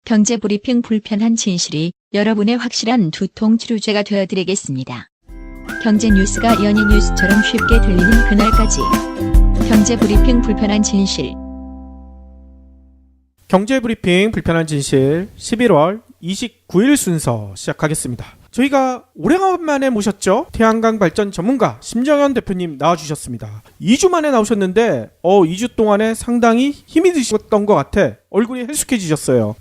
경제브리핑 불편한 진실이 여러분의 확실한 두통 치료제가 되어드리겠습니다. 경제 뉴스가 연예 뉴스처럼 쉽게 들리는 그날까지. 경제브리핑 불편한 진실. 경제브리핑 불편한 진실 11월 29일 순서 시작하겠습니다. 저희가 오래간만에 모셨죠. 태양광 발전 전문가 심정현 대표님 나와주셨습니다. 2주 만에 나오셨는데 2주 동안에 상당히 힘이 드셨던 것 같아. 얼굴이 헬쑥해지셨어요.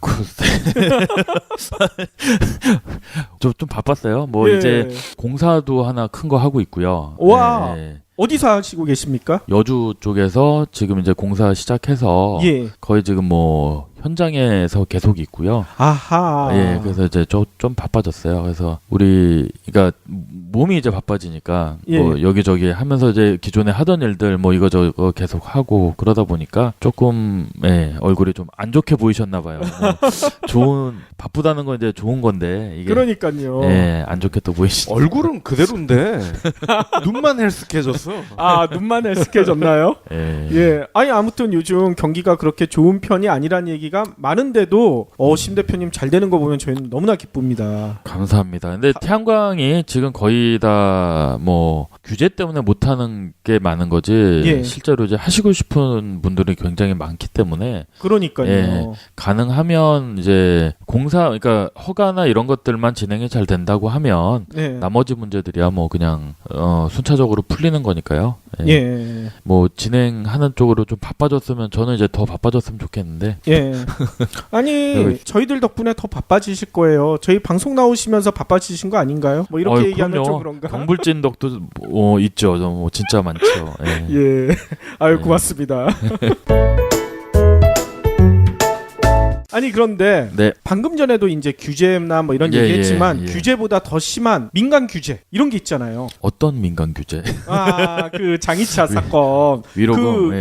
좀 바빴어요. 예. 이제 공사도 하나 큰 거 하고 있고요. 와. 예. 어디서 하시고 계십니까? 여주 쪽에서 지금 이제 공사 시작해서 예. 거의 지금 현장에서 계속 있고요. 아하. 예, 그래서 이제 좀 바빠졌어요. 그래서 그러니까 몸이 이제 바빠지니까 예. 여기저기 하면서 이제 기존에 하던 일들 이거저거 계속 하고 그러다 보니까 조금 얼굴이 좀 안 좋게 보이셨나 봐요. 바쁘다는 건 이제 좋은 건데 이게 그러니까요. 안 좋게 또 보이시죠. 얼굴은 그대로인데 눈만 헬스케졌어. 아, 눈만 헬쑥해졌나요? 예. 예. 아니 아무튼 요즘 경기가 그렇게 좋은 편이 아니라는 얘기가 많은데도 심 대표님 잘 되는 거 보면 저희는 너무나 기쁩니다. 감사합니다. 근데 태양광이 지금 거의 다 규제 때문에 못 하는 게 많은 거지. 예. 실제로 이제 하시고 싶은 분들이 굉장히 많기 때문에 그러니까요. 예, 가능하면 이제 그러니까 허가나 이런 것들만 진행이 잘 된다고 하면 예. 나머지 문제들이야 그냥 순차적으로 풀리는 거니까요. 예. 예. 진행하는 쪽으로 좀 바빠졌으면 저는 이제 더 바빠졌으면 좋겠는데. 예. 아니 저희들 덕분에 더 바빠지실 거예요. 저희 방송 나오시면서 바빠지신 거 아닌가요? 이렇게 얘기하면 좀 그런가? 경불진 덕도 있죠. 진짜 많죠. 예. 예. 아유 고맙습니다. 아니 그런데 네. 방금 전에도 이제 규제나 이런 예, 얘기했지만 예. 규제보다 더 심한 민간 규제 이런 게 있잖아요. 어떤 민간 규제? 아, 그 장이차 사건. 위로금.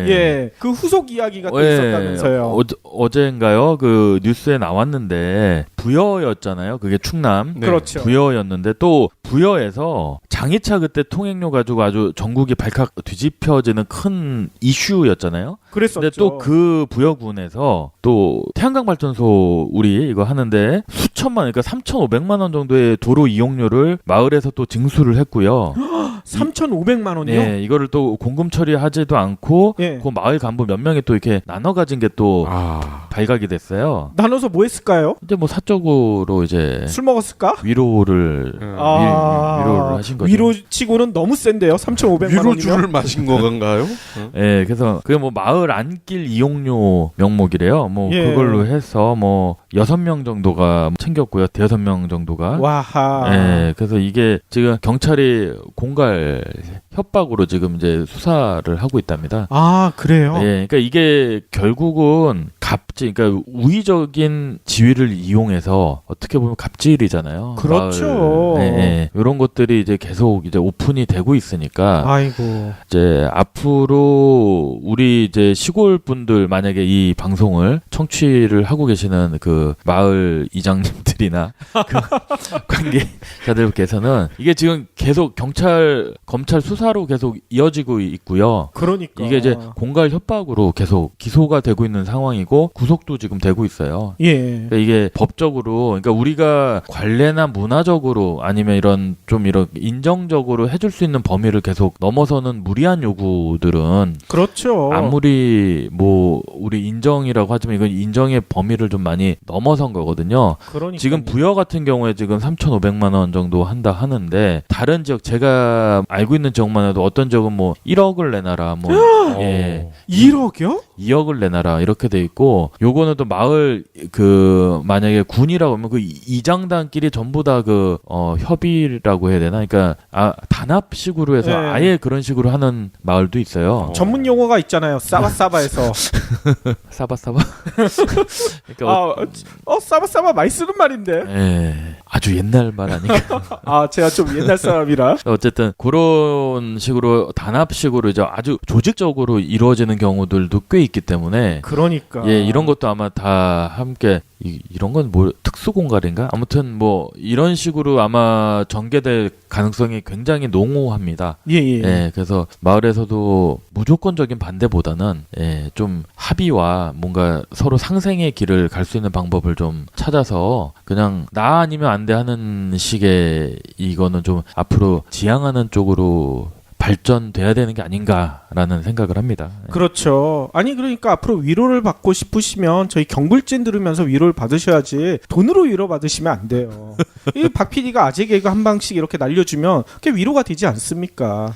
그 후속 이야기가 또 있었다면서요. 어제인가요? 그 뉴스에 나왔는데 부여였잖아요. 그게 충남. 네. 그렇죠. 부여였는데 또 부여에서 장이차 그때 통행료 가지고 아주 전국이 발칵 뒤집혀지는 큰 이슈였잖아요. 그랬었죠. 근데 또 그 부여군에서 또 태양광 발전소 우리 이거 하는데 수천만, 그러니까 3,500만 원 정도의 도로 이용료를 마을에서 또 징수를 했고요. 3,500만 원이요? 네, 이거를 또 공금 처리하지도 않고 예. 그 마을 간부 몇 명이 또 이렇게 나눠 가진 게 또 발각이 됐어요. 나눠서 뭐 했을까요? 이제 사적으로 이제 술 먹었을까? 위로를 위로를 하신 거죠. 위로치고는 너무 센데요. 3,500만 원이면. 위로주를 마신 거간가요? 예, 그래서 그게 마을 안길 이용료 명목이래요. 예. 그걸로 해서 6명 정도가 챙겼고요. 5명 정도가. 와하. 예, 그래서 이게 지금 경찰이 공갈 협박으로 지금 이제 수사를 하고 있답니다. 아, 그래요? 예, 그러니까 이게 결국은 그러니까 우의적인 지위를 이용해서 어떻게 보면 갑질이잖아요. 그렇죠. 마을, 예, 이런 것들이 이제 계속 이제 오픈이 되고 있으니까 아이고. 이제 앞으로 우리 이제 시골 분들 만약에 이 방송을 청취를 하고 계시는 그 마을 이장님들이나 그 관계자들께서는 이게 지금 계속 검찰 수사로 계속 이어지고 있고요. 그러니까. 이게 이제 공갈 협박으로 계속 기소가 되고 있는 상황이고 구속도 지금 되고 있어요. 예. 그러니까 이게 법적으로, 그러니까 우리가 관례나 문화적으로 아니면 이런 인정적으로 해줄 수 있는 범위를 계속 넘어서는 무리한 요구들은 그렇죠. 아무리 우리 인정이라고 하지만 이건 인정의 범위를 좀 많이 넘어선 거거든요. 그러니까. 지금 부여 같은 경우에 지금 3,500만 원 정도 한다 하는데 다른 지역 제가 알고 있는 지역만 해도 어떤 지역은 1억을 내놔라 예. 1억이요? 2억을 내놔라 이렇게 돼 있고, 요거는 또 마을 만약에 군이라고 하면 그 이장단끼리 전부 다 협의라고 해야 되나? 그러니까 단합식으로 해서 네. 아예 그런 식으로 하는 마을도 있어요. 전문 용어가 있잖아요. 싸바싸바에서. 사바사바. 그러니까 싸바싸바 많이 쓰는 말인데. 예, 아주 옛날 말 아닌가. 아, 제가 좀 옛날 사람이라. 어쨌든 그런 식으로 단합식으로 이제 아주 조직적으로 이루어지는 경우들도 꽤 있기 때문에 그러니까. 예, 예, 이런 것도 아마 다 함께 이런 건 뭐 특수 공갈인가? 아무튼 뭐 이런 식으로 아마 전개될 가능성이 굉장히 농후합니다. 예, 예. 예, 그래서 마을에서도 무조건적인 반대보다는 예, 좀 합의와 뭔가 서로 상생의 길을 갈 수 있는 방법을 좀 찾아서 그냥 나 아니면 안 돼 하는 식의 이거는 좀 앞으로 지향하는 쪽으로 발전돼야 되는 게 아닌가라는 생각을 합니다. 그렇죠. 아니 그러니까 앞으로 위로를 받고 싶으시면 저희 경불진 들으면서 위로를 받으셔야지 돈으로 위로 받으시면 안 돼요. 이 박 PD가 아재 개그 한 방씩 이렇게 날려주면 그게 위로가 되지 않습니까?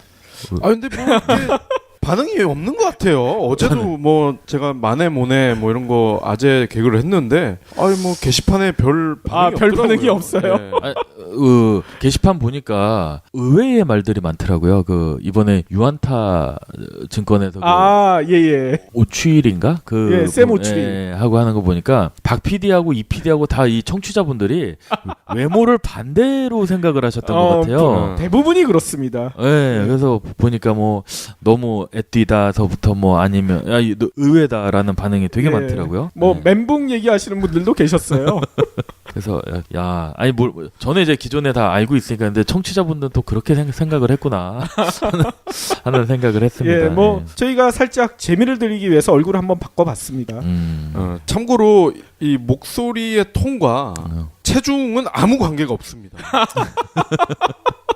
아 근데 뭐 이게 반응이 없는 것 같아요. 어제도 뭐 제가 만에 모네 뭐 이런 거 아재 개그를 했는데 아니 뭐 게시판에 별 반응이 별 없더라고요. 반응이 없어요? 네. 게시판 보니까 의외의 말들이 많더라고요. 그 이번에 유안타 증권에서 예예. 오추일인가? 예, 쌤 오추일. 예, 하고 하는 거 보니까 박 PD하고 이 PD하고 다 이 청취자분들이 외모를 반대로 생각을 하셨던 것 같아요. 대부분이 그렇습니다. 예, 그래서 보니까 뭐 너무 애띠다서부터 뭐 아니면 야, 너 의외다라는 반응이 되게 예. 많더라고요. 뭐 예. 멘붕 얘기하시는 분들도 계셨어요. 그래서 야, 아니 뭘 저는 이제 기존에 다 알고 있으니까 근데 청취자분들은 또 그렇게 생각을 했구나 하는 생각을 했습니다. 예, 뭐 저희가 살짝 재미를 드리기 위해서 얼굴을 한번 바꿔봤습니다. 참고로 이 목소리의 톤과 체중은 아무 관계가 없습니다.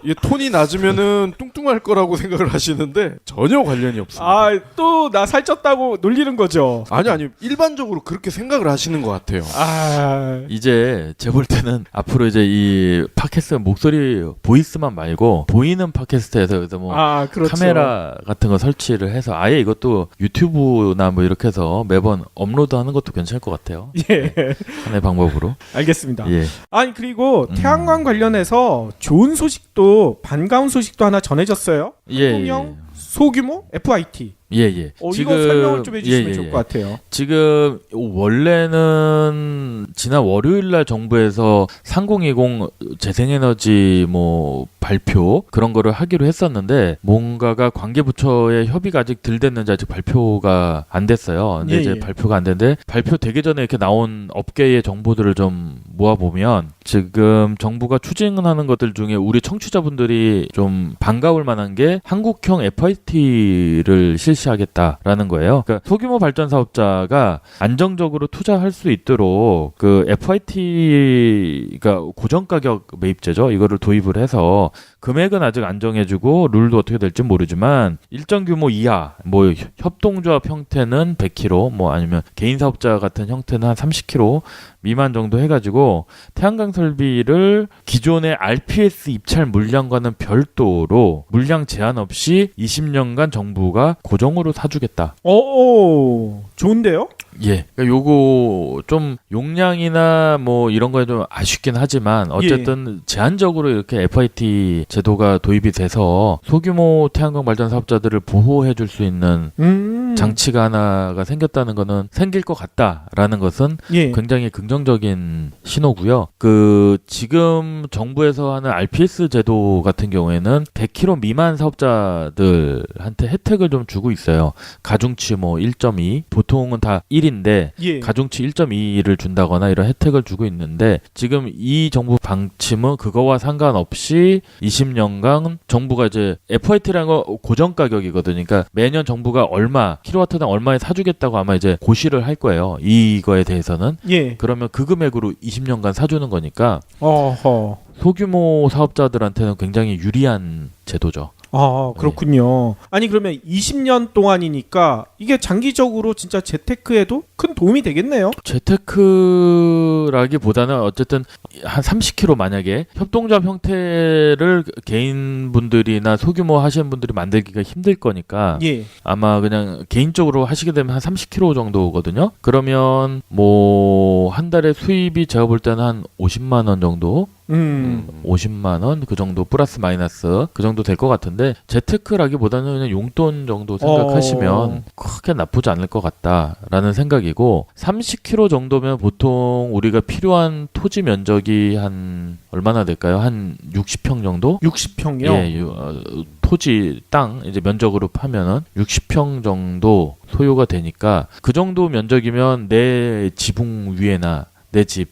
이 톤이 낮으면은 뚱뚱할 거라고 생각을 하시는데 전혀 관련이 없습니다. 또 나 살쪘다고 놀리는 거죠. 아니 일반적으로 그렇게 생각을 하시는 것 같아요. 이제 제 볼 때는 앞으로 이제 이 팟캐스트 목소리 보이스만 말고 보이는 팟캐스트에서 그래서 뭐 그렇죠. 카메라 같은 거 설치를 해서 아예 이것도 유튜브나 뭐 이렇게 해서 매번 업로드하는 것도 괜찮을 것 같아요. 예, 하나의 방법으로. 알겠습니다. 예. 아니 그리고 태양광 관련해서 좋은 소식도 반가운 소식도 하나 전해졌어요. 한국형 소규모 FIT. 예. 이거 설명을 좀 해주시면 좋을 것 같아요. 지금 원래는 지난 월요일날 정부에서 3020 재생에너지 뭐 발표 그런 거를 하기로 했었는데 뭔가가 관계부처의 협의가 아직 덜 됐는지 아직 발표가 안 됐어요. 근데 이제 발표가 안 됐는데 발표되기 전에 이렇게 나온 업계의 정보들을 좀 모아보면 지금 정부가 추진하는 것들 중에 우리 청취자분들이 좀 반가울 만한 게 한국형 FIT를 실시하겠다라는 거예요. 그러니까 소규모 발전 사업자가 안정적으로 투자할 수 있도록 그 FIT가 고정 가격 매입제죠. 이거를 도입을 해서 금액은 아직 안 정해주고 룰도 어떻게 될지 모르지만 일정 규모 이하 뭐 협동조합 형태는 100kg 뭐 아니면 개인 사업자 같은 형태는 한 30kg 미만 정도 해가지고 태양광 설비를 기존의 RPS 입찰 물량과는 별도로 물량 제한 없이 20년간 정부가 고정으로 사주겠다. 좋은데요? 예. 그러니까 요거 좀 용량이나 뭐 이런 거에 좀 아쉽긴 하지만 어쨌든 제한적으로 이렇게 FIT 제도가 도입이 돼서 소규모 태양광 발전 사업자들을 보호해 줄 수 있는 장치가 하나가 생겼다는 거는 생길 것 같다라는 것은 굉장히 긍정적인 신호고요. 그 지금 정부에서 하는 RPS 제도 같은 경우에는 100kg 미만 사업자들한테 혜택을 좀 주고 있어요. 가중치 뭐 1.2 보통은 다 1인데 가중치 1.2를 준다거나 이런 혜택을 주고 있는데 지금 이 정부 방침은 그거와 상관없이 20년간 정부가 이제 FIT라는 거 고정 가격이거든요. 그러니까 매년 정부가 얼마 킬로와트당 얼마에 사주겠다고 아마 이제 고시를 할 거예요. 이거에 대해서는. 그러면 그 금액으로 20년간 사주는 거니까 소규모 사업자들한테는 굉장히 유리한 제도죠. 그렇군요. 아니 그러면 20년 동안이니까 이게 장기적으로 진짜 재테크에도 큰 도움이 되겠네요. 재테크라기보다는 어쨌든 한 30kg 만약에 협동조합 형태를 개인분들이나 소규모 하시는 분들이 만들기가 힘들 거니까 아마 그냥 개인적으로 하시게 되면 한 30kg 정도거든요. 그러면 뭐 한 달에 수입이 제가 볼 때는 한 50만 원 정도 50만 원 그 정도 플러스 마이너스 그 정도 될 것 같은데 재테크라기보다는 그냥 용돈 정도 생각하시면 크게 나쁘지 않을 것 같다라는 생각이고 30km 정도면 보통 우리가 필요한 토지 면적이 한 얼마나 될까요? 한 60평 정도? 60평이요? 예, 토지 땅 이제 면적으로 하면은 60평 정도 소요가 되니까 그 정도 면적이면 내 지붕 위에나 내 집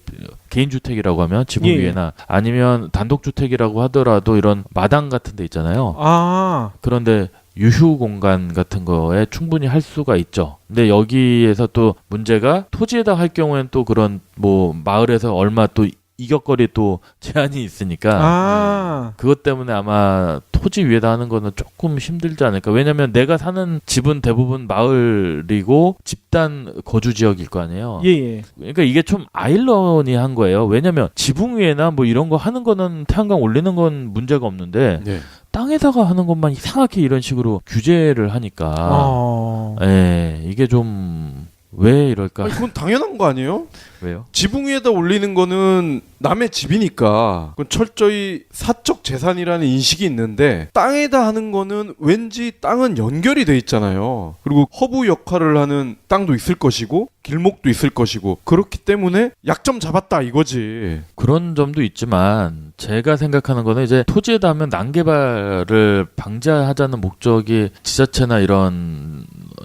개인주택이라고 하면 지붕 예. 위에나 아니면 단독주택이라고 하더라도 이런 마당 같은 데 있잖아요. 아, 그런데 유휴 공간 같은 거에 충분히 할 수가 있죠. 근데 여기에서 또 문제가 토지에다 할 경우에는 또 그런 뭐 마을에서 얼마 또 이격거리 또 제한이 있으니까 그것 때문에 아마 토지 위에다 하는 거는 조금 힘들지 않을까. 왜냐면 내가 사는 집은 대부분 마을이고 집단 거주 지역일 거 아니에요. 예. 그러니까 이게 좀 아이러니한 거예요. 왜냐면 지붕 위에나 뭐 이런 거 하는 거는 태양광 올리는 건 문제가 없는데 네. 땅에다가 하는 것만 이상하게 이런 식으로 규제를 하니까 이게 좀 왜 이럴까? 아니, 그건 당연한 거 아니에요? 왜요? 지붕 위에다 올리는 거는 남의 집이니까 그건 철저히 사적 재산이라는 인식이 있는데 땅에다 하는 거는 왠지 땅은 연결이 돼 있잖아요. 그리고 허브 역할을 하는 땅도 있을 것이고 길목도 있을 것이고 그렇기 때문에 약점 잡았다 이거지. 그런 점도 있지만 제가 생각하는 거는 이제 토지에다 하면 난개발을 방지하자는 목적이 지자체나 이런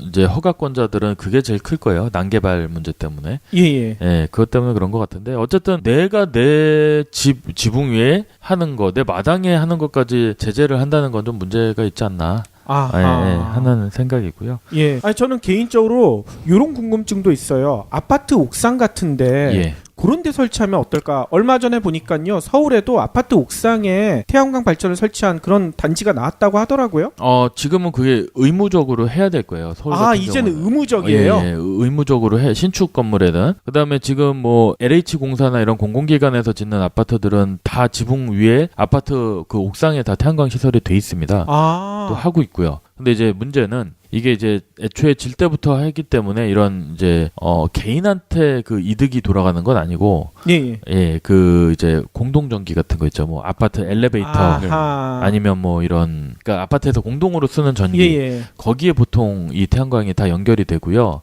이제 허가권자들은 그게 제일 클 거예요. 난개발 문제 때문에. 예, 그것 때문에 그런 것 같은데 어쨌든 내가 내 지붕 위에 하는 거, 내 마당에 하는 것까지 제재를 한다는 건 좀 문제가 있지 않나. 하는 생각이고요. 예. 아니 저는 개인적으로 이런 궁금증도 있어요. 아파트 옥상 같은데 그런 데 설치하면 어떨까? 얼마 전에 보니까요. 서울에도 아파트 옥상에 태양광 발전을 설치한 그런 단지가 나왔다고 하더라고요. 지금은 그게 의무적으로 해야 될 거예요. 서울 같은 이제는 경우는. 의무적이에요? 예, 의무적으로 해. 신축 건물에는. 그다음에 지금 뭐 LH공사나 이런 공공기관에서 짓는 아파트들은 다 지붕 위에 아파트 그 옥상에 다 태양광 시설이 돼 있습니다. 또 하고 있고요. 근데 이제 문제는 이게 이제 애초에 질 때부터 했기 때문에 이런 이제 개인한테 그 이득이 돌아가는 건 아니고 그 이제 공동 전기 같은 거 있죠. 뭐 아파트 엘리베이터 아니면 뭐 이런 그러니까 아파트에서 공동으로 쓰는 전기 거기에 보통 이 태양광이 다 연결이 되고요.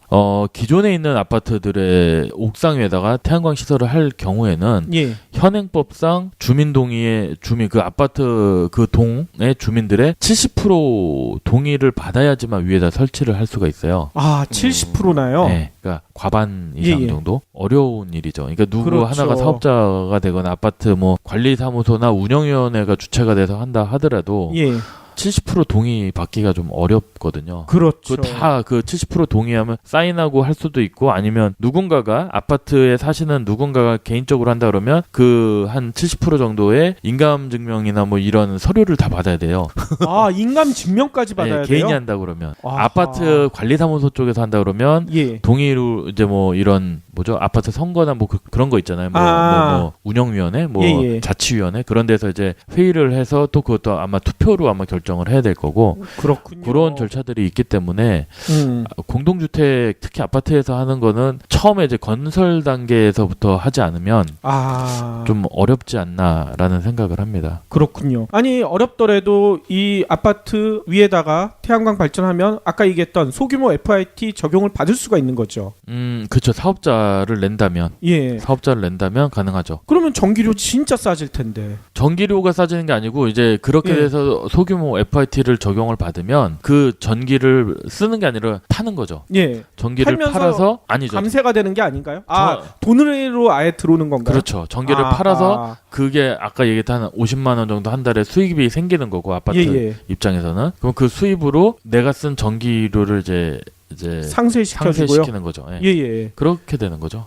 기존에 있는 아파트들의 옥상 위에다가 태양광 시설을 할 경우에는 현행법상 주민 동의의 주민 그 아파트 그 동의 주민들의 70% 동의를 받아야지만 위에다 설치를 할 수가 있어요. 70%나요? 네, 그러니까 과반 이상 정도 어려운 일이죠. 그러니까 누구 하나가 사업자가 되거나 아파트 뭐 관리사무소나 운영위원회가 주체가 돼서 한다 하더라도 70% 동의 받기가 좀 어렵거든요. 그렇죠. 다 그 70% 동의하면 사인하고 할 수도 있고 아니면 누군가가 아파트에 사시는 누군가가 개인적으로 한다 그러면 그 한 70% 정도의 인감 증명이나 뭐 이런 서류를 다 받아야 돼요. 인감 증명까지 받아야 돼요? 개인이 한다 그러면 아파트 관리사무소 쪽에서 한다 그러면 동의로 이제 뭐 이런 뭐죠? 아파트 선거나 뭐 그런 거 있잖아요. 뭐 운영위원회, 뭐 자치위원회 그런 데서 이제 회의를 해서 또 그것도 아마 투표로 아마 결정을 해야 될 거고 그렇군요. 그런 절차들이 있기 때문에 공동주택 특히 아파트에서 하는 거는 처음에 이제 건설 단계에서부터 하지 않으면 좀 어렵지 않나라는 생각을 합니다. 그렇군요. 아니 어렵더라도 이 아파트 위에다가 태양광 발전하면 아까 얘기했던 소규모 FIT 적용을 받을 수가 있는 거죠. 그렇죠. 사업자를 낸다면 가능하죠. 그러면 전기료 진짜 싸질 텐데. 전기료가 싸지는 게 아니고 이제 그렇게 돼서 소규모 FIT를 적용을 받으면 그 전기를 쓰는 게 아니라 파는 거죠. 전기를 팔아서 아니죠. 감세가 되는 게 아닌가요? 돈으로 아예 들어오는 건가요? 그렇죠. 전기를 팔아서 그게 아까 얘기했던 한 50만 원 정도 한 달에 수익이 생기는 거고 아파트 입장에서는 그럼 그 수입으로 내가 쓴 전기료를 이제 상쇄시키는 거죠. 그렇게 되는 거죠.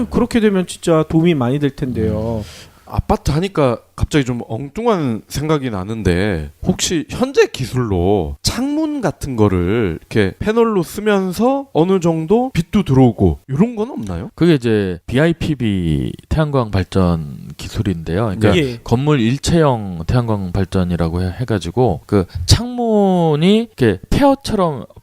그렇게 되면 진짜 도움이 많이 될 텐데요. 아파트 하니까 갑자기 좀 엉뚱한 생각이 나는데 혹시 현재 기술로 창문 같은 거를 이렇게 패널로 쓰면서 어느 정도 빛도 들어오고 이런 건 없나요? 그게 이제 BIPV 태양광 발전 기술인데요. 그러니까 건물 일체형 태양광 발전이라고 해가지고 그 창문이 이렇게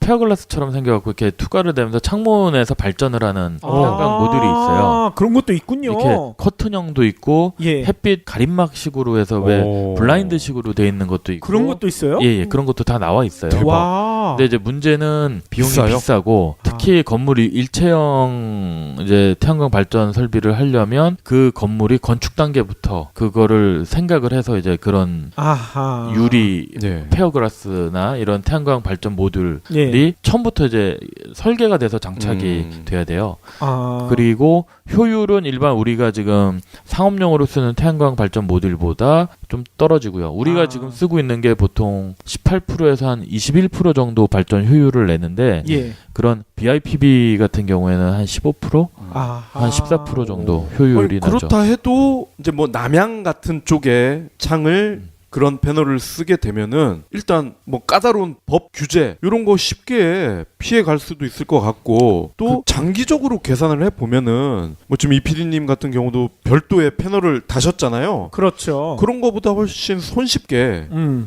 스페어글라스처럼 생겨갖고 이렇게 투과를 되면서 창문에서 발전을 하는 태양광 모듈이 있어요. 그런 것도 있군요. 이렇게 커튼형도 있고 예. 햇빛 가림막식으로 해서 왜 오. 블라인드식으로 돼 있는 것도 있고 그런 것도 있어요? 예, 그런 것도 다 나와 있어요. 와. 근데 이제 문제는 비용이 비싸요? 비싸고 특히 건물이 일체형 이제 태양광 발전 설비를 하려면 그 건물이 건축 단계부터 그거를 생각을 해서 이제 그런 아하. 유리 네. 페어글라스나 이런 태양광 발전 모듈이 예. 처음부터 이제 설계가 돼서 장착이 돼야 돼요. 아. 그리고 효율은 일반 우리가 지금 상업용으로 쓰는 태양광 발전 모듈보다 좀 떨어지고요. 우리가 지금 쓰고 있는 게 보통 18%에서 한 21% 정도 발전 효율을 내는데 예. 그런 BIPV 같은 경우에는 한 15%? 아하. 한 14% 정도 효율이 나죠. 그렇다 해도 이제 뭐 남양 같은 쪽에 창을 그런 패널을 쓰게 되면은 일단 뭐 까다로운 법 규제 이런 거 쉽게 피해 갈 수도 있을 것 같고 또 장기적으로 계산을 해 보면은 뭐 지금 이 PD님 같은 경우도 별도의 패널을 다셨잖아요. 그렇죠. 그런 거보다 훨씬 손쉽게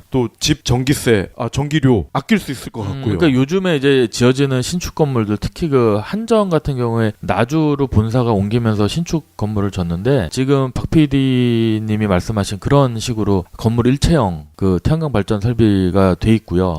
또 집 전기세, 전기료 아낄 수 있을 것 같고요. 그러니까 요즘에 이제 지어지는 신축 건물들 특히 그 한정 같은 경우에 나주로 본사가 옮기면서 신축 건물을 졌는데 지금 박 PD님이 말씀하신 그런 식으로 건물 일체형 그 태양광 발전 설비가 돼 있고요.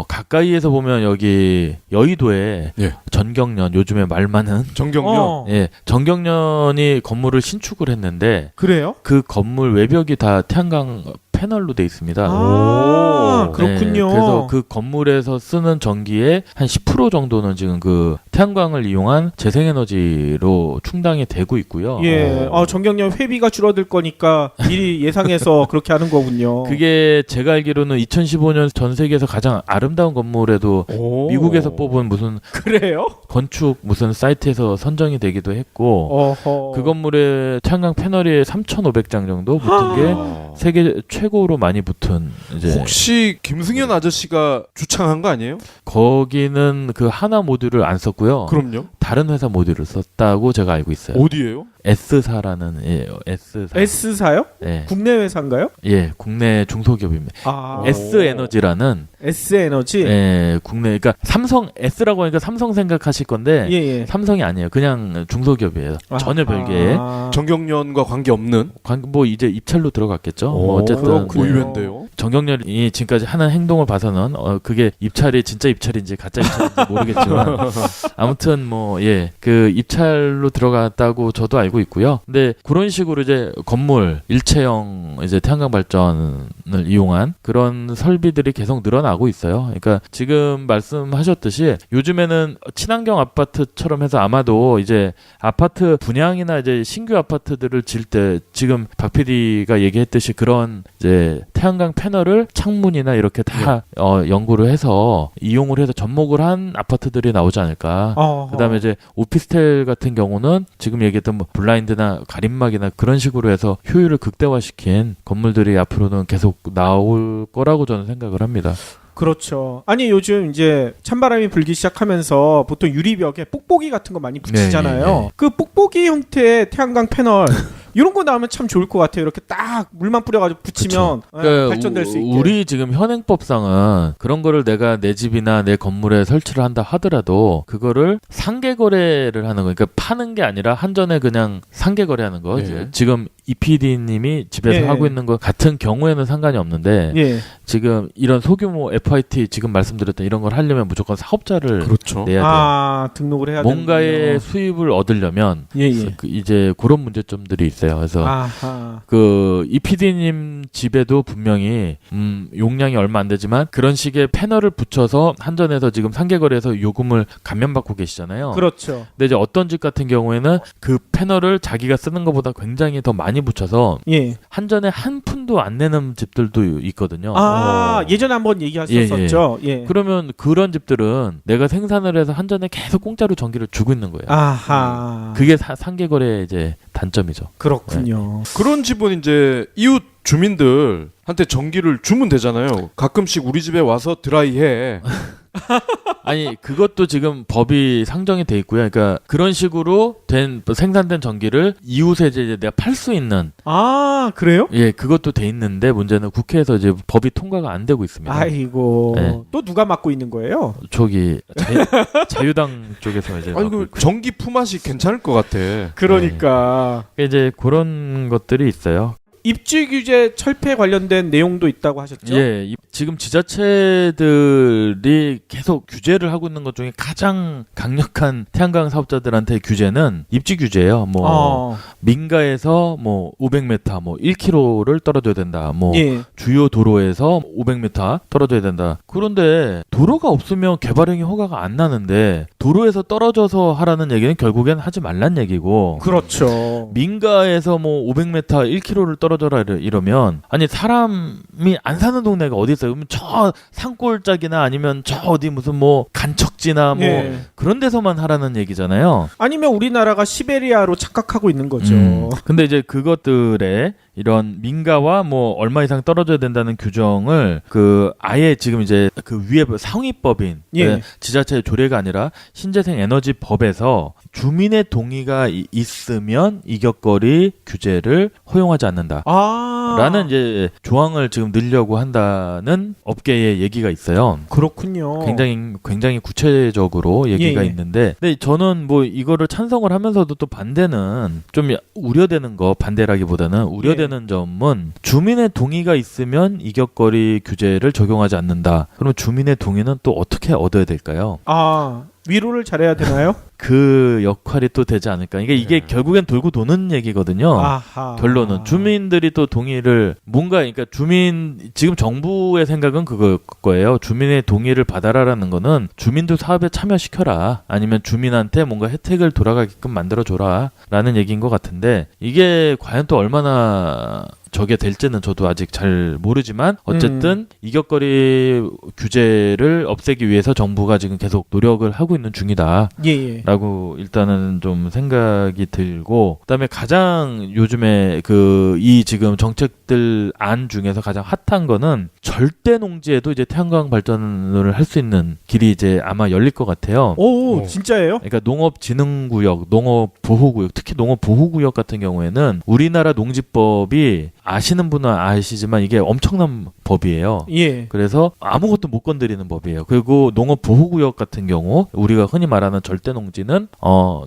가까이에서 보면 여기 여의도에 예. 전경련 요즘에 말 많은 정경련 예, 전경련이 건물을 신축을 했는데 그래요? 그 건물 외벽이 다 태양광 패널로 돼 있습니다. 아, 그렇군요. 네, 그래서 그 건물에서 쓰는 전기의 한 10% 정도는 지금 그 태양광을 이용한 재생에너지로 충당이 되고 있고요. 예. 전경련 회비가 줄어들 거니까 미리 예상해서 그렇게 하는 거군요. 그게 제가 알기로는 2015년 전 세계에서 가장 아름다운 건물에도 미국에서 뽑은 무슨 그래요? 건축 무슨 사이트에서 선정이 되기도 했고 그 건물에 태양광 패널이 3,500장 정도 붙은 게 세계 최고로 많이 붙은 이제 혹시 김승현 아저씨가 주창한 거 아니에요? 거기는 그 하나 모듈을 안 썼고요. 그럼요. 다른 회사 모듈을 썼다고 제가 알고 있어요. 어디예요? S사라는 S사. S사요? 예. 국내 회사인가요? 예, 국내 중소기업입니다. 아. S에너지라는 S에너지? 예, 국내 그러니까 삼성 S라고 하니까 삼성 생각하실 건데 예. 삼성이 아니에요. 그냥 중소기업이에요. 전혀 별개의 정경련과 관계 없는 뭐 이제 입찰로 들어갔겠죠. 뭐 어쨌든 그렇군요. 의외인데요. 정경련이 지금까지 하는 행동을 봐서는 그게 입찰이 진짜 입찰인지 가짜 입찰인지 모르겠지만 아무튼 뭐 예, 그 입찰로 들어갔다고 저도 알고 있고요. 근데 그런 식으로 이제 건물 일체형 이제 태양광 발전을 이용한 그런 설비들이 계속 늘어나고 있어요. 그러니까 지금 말씀하셨듯이 요즘에는 친환경 아파트처럼 해서 아마도 이제 아파트 분양이나 이제 신규 아파트들을 질 때 지금 박 PD가 얘기했듯이 그런 이제 태양광 패널을 창문이나 이렇게 다 연구를 해서 이용을 해서 접목을 한 아파트들이 나오지 않을까. 그다음에 이제 오피스텔 같은 경우는 지금 얘기했던 뭐 블라인드나 가림막이나 그런 식으로 해서 효율을 극대화시킨 건물들이 앞으로는 계속 나올 거라고 저는 생각을 합니다. 그렇죠. 아니 요즘 이제 찬바람이 불기 시작하면서 보통 유리벽에 뽁뽁이 같은 거 많이 붙이잖아요. 네. 그 뽁뽁이 형태의 태양광 패널 이런 거 나오면 참 좋을 것 같아요. 이렇게 딱 물만 뿌려가지고 붙이면 발전될 수 있게. 우리 지금 현행법상은 그런 거를 내가 내 집이나 내 건물에 설치를 한다 하더라도 그거를 상계 거래를 하는 거, 그러니까 파는 게 아니라 한전에 그냥 상계 거래하는 거. 네. 지금 이 PD님이 집에서 예. 하고 있는 거 같은 경우에는 상관이 없는데 예. 지금 이런 소규모 FIT 지금 말씀드렸던 이런 걸 하려면 무조건 사업자를 그렇죠. 내야 돼요. 등록을 해야 뭔가의 되는군요. 수입을 얻으려면 예. 이제 그런 문제점들이 있어요. 그래서 아하. 이 PD님 집에도 분명히 용량이 얼마 안 되지만 그런 식의 패널을 붙여서 한전에서 지금 상계거래에서 요금을 감면받고 계시잖아요. 그렇죠. 근데 이제 어떤 집 같은 경우에는 그 패널을 자기가 쓰는 것보다 굉장히 더 많이 붙여서 예. 한전에 한 푼도 안 내는 집들도 있거든요. 예전에 한번 얘기하셨었죠. 예. 그러면 그런 집들은 내가 생산을 해서 한전에 계속 공짜로 전기를 주고 있는 거예요. 아하. 그게 상계거래의 이제 단점이죠. 그렇군요. 그런 집은 이제 이웃 주민들한테 전기를 주면 되잖아요. 가끔씩 우리 집에 와서 드라이해. 아니 그것도 지금 법이 상정이 돼 있고요. 그러니까 그런 식으로 된 생산된 전기를 이웃에 이제 내가 팔 수 있는 아, 그래요? 예 그것도 돼 있는데 문제는 국회에서 이제 법이 통과가 안 되고 있습니다. 아이고. 네. 또 누가 맡고 있는 거예요? 저기 자유당 쪽에서 이제 아니 맡고 그 있고요. 전기 품앗이 괜찮을 것 같아. 그러니까 이제 그런 것들이 있어요. 입지 규제 철폐 관련된 내용도 있다고 하셨죠? 예, 지금 지자체들이 계속 규제를 하고 있는 것 중에 가장 강력한 태양광 사업자들한테 규제는 입지 규제예요. 뭐 민가에서 뭐 500m, 뭐 1km를 떨어져야 된다. 뭐 예. 주요 도로에서 500m 떨어져야 된다. 그런데 도로가 없으면 개발행위 허가가 안 나는데 도로에서 떨어져서 하라는 얘기는 결국엔 하지 말란 얘기고. 그렇죠. 민가에서 뭐 500m, 1km를 떨어져라 이러면 아니 사람이 안 사는 동네가 어디 있어요? 그러면 저 산골짜기나 아니면 저 어디 무슨 뭐 간척지나 뭐 예. 그런 데서만 하라는 얘기잖아요. 아니면 우리나라가 시베리아로 착각하고 있는 거죠. 근데 이제 그것들에 이런 민가와 뭐 얼마 이상 떨어져야 된다는 규정을 그 아예 지금 이제 그 위에 상위법인 예. 지자체 조례가 아니라 신재생 에너지 법에서 주민의 동의가 있으면 이격거리 규제를 허용하지 않는다. 라는 이제 조항을 지금 넣으려고 한다는 업계의 얘기가 있어요. 그렇군요. 굉장히 구체적으로 얘기가 예, 예. 있는데, 근데 저는 뭐 이거를 찬성을 하면서도 또 반대는 좀 우려되는 거, 반대라기보다는 우려되는 점은 주민의 동의가 있으면 이격거리 규제를 적용하지 않는다. 그럼 주민의 동의는 또 어떻게 얻어야 될까요? 위로를 잘해야 되나요? 그 역할이 또 되지 않을까. 이게 결국엔 돌고 도는 얘기거든요. 아하. 결론은 주민들이 또 동의를 그러니까 지금 정부의 생각은 그걸 거예요. 주민의 동의를 받아라라는 거는 주민도 사업에 참여시켜라. 아니면 주민한테 뭔가 혜택을 돌아가게끔 만들어줘라. 라는 얘기인 것 같은데 이게 과연 또 얼마나 저게 될지는 저도 아직 잘 모르지만 어쨌든 이격거리 규제를 없애기 위해서 정부가 지금 계속 노력을 하고 있는 중이다. 예. 라고 일단은 좀 생각이 들고 그다음에 가장 요즘에 이 지금 정책들 안 중에서 가장 핫한 거는 절대 농지에도 이제 태양광 발전을 할 수 있는 길이 이제 아마 열릴 것 같아요. 오, 진짜예요? 그러니까 농업진흥구역, 농업보호구역, 특히 농업보호구역 같은 경우에는 우리나라 농지법이 아시는 분은 아시지만 이게 엄청난 법이에요. 예. 그래서 아무것도 못 건드리는 법이에요. 그리고 농업보호구역 같은 경우 우리가 흔히 말하는 절대농지는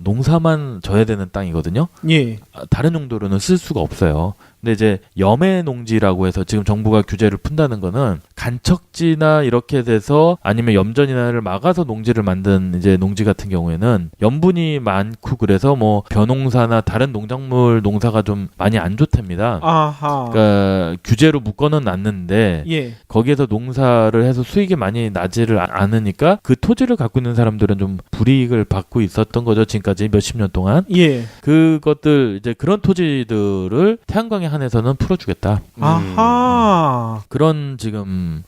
농사만 져야 되는 땅이거든요. 예. 다른 용도로는 쓸 수가 없어요. 근데 이제 염해농지라고 해서 지금 정부가 규제를 푼다는 거는 간척지나 이렇게 돼서 아니면 염전이나를 막아서 농지를 만든 이제 농지 같은 경우에는 염분이 많고 그래서 뭐 벼농사나 다른 농작물 농사가 좀 많이 안 좋답니다. 아하. 그러니까 규제로 묶어는 놨는데 예. 거기에서 농사를 해서 수익이 많이 나지를 않으니까 그 토지를 갖고 있는 사람들은 좀 불이익을 받고 있었던 거죠. 지금까지 몇십 년 동안. 예. 그것들 이제 그런 토지들을 태양광에 한해서는 풀어주겠다. 아하. 그런 지금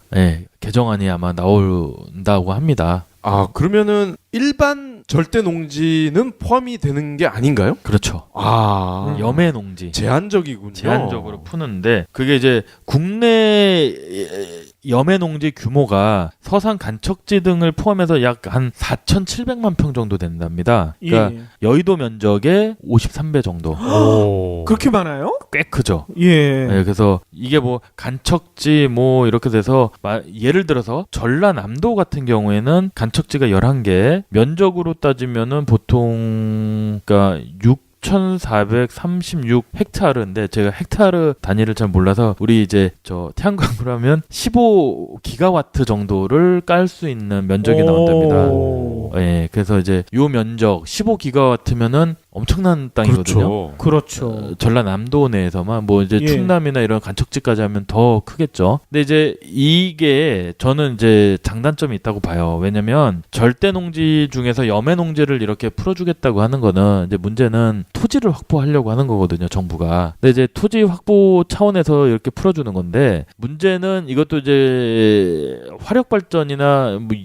개정안이 아마 나온다고 합니다. 그러면은 일반 절대 농지는 포함이 되는 게 아닌가요? 그렇죠. 염해 농지. 제한적이군요. 제한적으로 푸는데 그게 이제 국내 염해 농지 규모가 서산 간척지 등을 포함해서 약 한 4,700만 평 정도 된답니다. 그러니까 여의도 면적의 53배 정도. 그렇게 많아요? 꽤 크죠. 예. 그래서 이게 뭐 간척지 뭐 이렇게 돼서 예를 들어서 전라남도 같은 경우에는 간척지가 11개, 면적으로 따지면은 보통 그러니까 6,436 헥타르인데 제가 헥타르 단위를 잘 몰라서 우리 이제 저 태양광으로 하면 15기가와트 정도를 깔 수 있는 면적이 나온답니다. 그래서 이제 요 면적 15기가와트면은 엄청난 땅이거든요. 그렇죠. 전라남도 내에서만 뭐 이제 예. 충남이나 이런 간척지까지 하면 더 크겠죠. 근데 이제 이게 저는 이제 장단점이 있다고 봐요. 왜냐면 절대 농지 중에서 염해 농지를 이렇게 풀어주겠다고 하는 거는 이제 문제는 토지를 확보하려고 하는 거거든요, 정부가. 근데 이제 토지 확보 차원에서 이렇게 풀어주는 건데 문제는 이것도 이제 화력 발전이나 뭐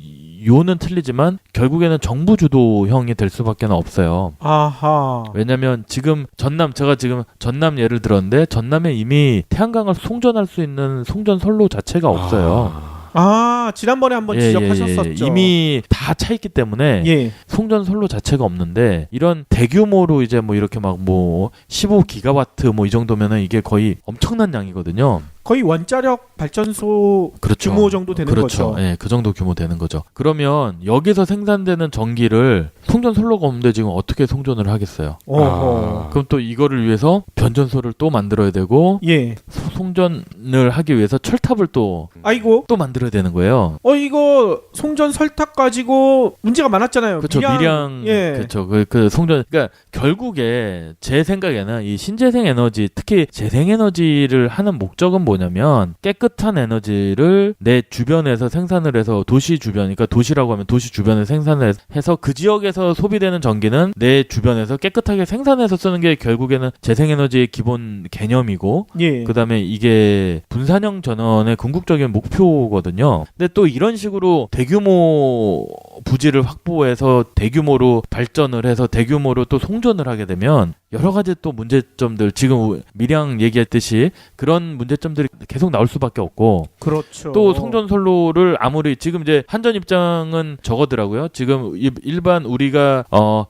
요는 틀리지만 결국에는 정부 주도형이 될 수밖에 없어요. 아하. 왜냐면 지금 제가 지금 전남 예를 들었는데 전남에 이미 태양광을 송전할 수 있는 송전 선로 자체가 없어요. 지난번에 한번 지적하셨었죠. 이미 다 차 있기 때문에 예. 송전 선로 자체가 없는데 이런 대규모로 이제 뭐 이렇게 막 뭐 15기가와트 뭐 이 정도면은 이게 거의 엄청난 양이거든요. 거의 원자력 발전소 그렇죠. 규모 정도 되는 그렇죠. 거죠. 예, 그 정도 규모 되는 거죠. 그러면 여기서 생산되는 전기를 송전 선로가 없는데 지금 어떻게 송전을 하겠어요? 그럼 또 이거를 위해서 변전소를 또 만들어야 되고 예. 송전을 하기 위해서 철탑을 또 아이고. 만들어야 되는 거예요. 이거 송전 설탁 가지고 문제가 많았잖아요. 그렇죠. 밀양 예. 그렇죠. 그 송전 그러니까 결국에 제 생각에는 이 신재생 에너지 특히 재생 에너지를 하는 목적은 뭐냐면 깨끗한 에너지를 내 주변에서 생산을 해서 도시 주변 그러니까 도시라고 하면 도시 주변에 생산을 해서 그 지역에서 소비되는 전기는 내 주변에서 깨끗하게 생산해서 쓰는 게 결국에는 재생 에너지의 기본 개념이고 예. 그다음에 이게 분산형 전원의 궁극적인 목표거든요. 근데 또 이런 식으로 대규모 부지를 확보해서 대규모로 발전을 해서 대규모로 또 송전을 하게 되면 여러 가지 또 문제점들 지금 밀양 얘기했듯이 그런 문제점들이 계속 나올 수밖에 없고 그렇죠. 또 송전 선로를 아무리 지금 이제 한전 입장은 저거더라고요. 지금 일반 우리가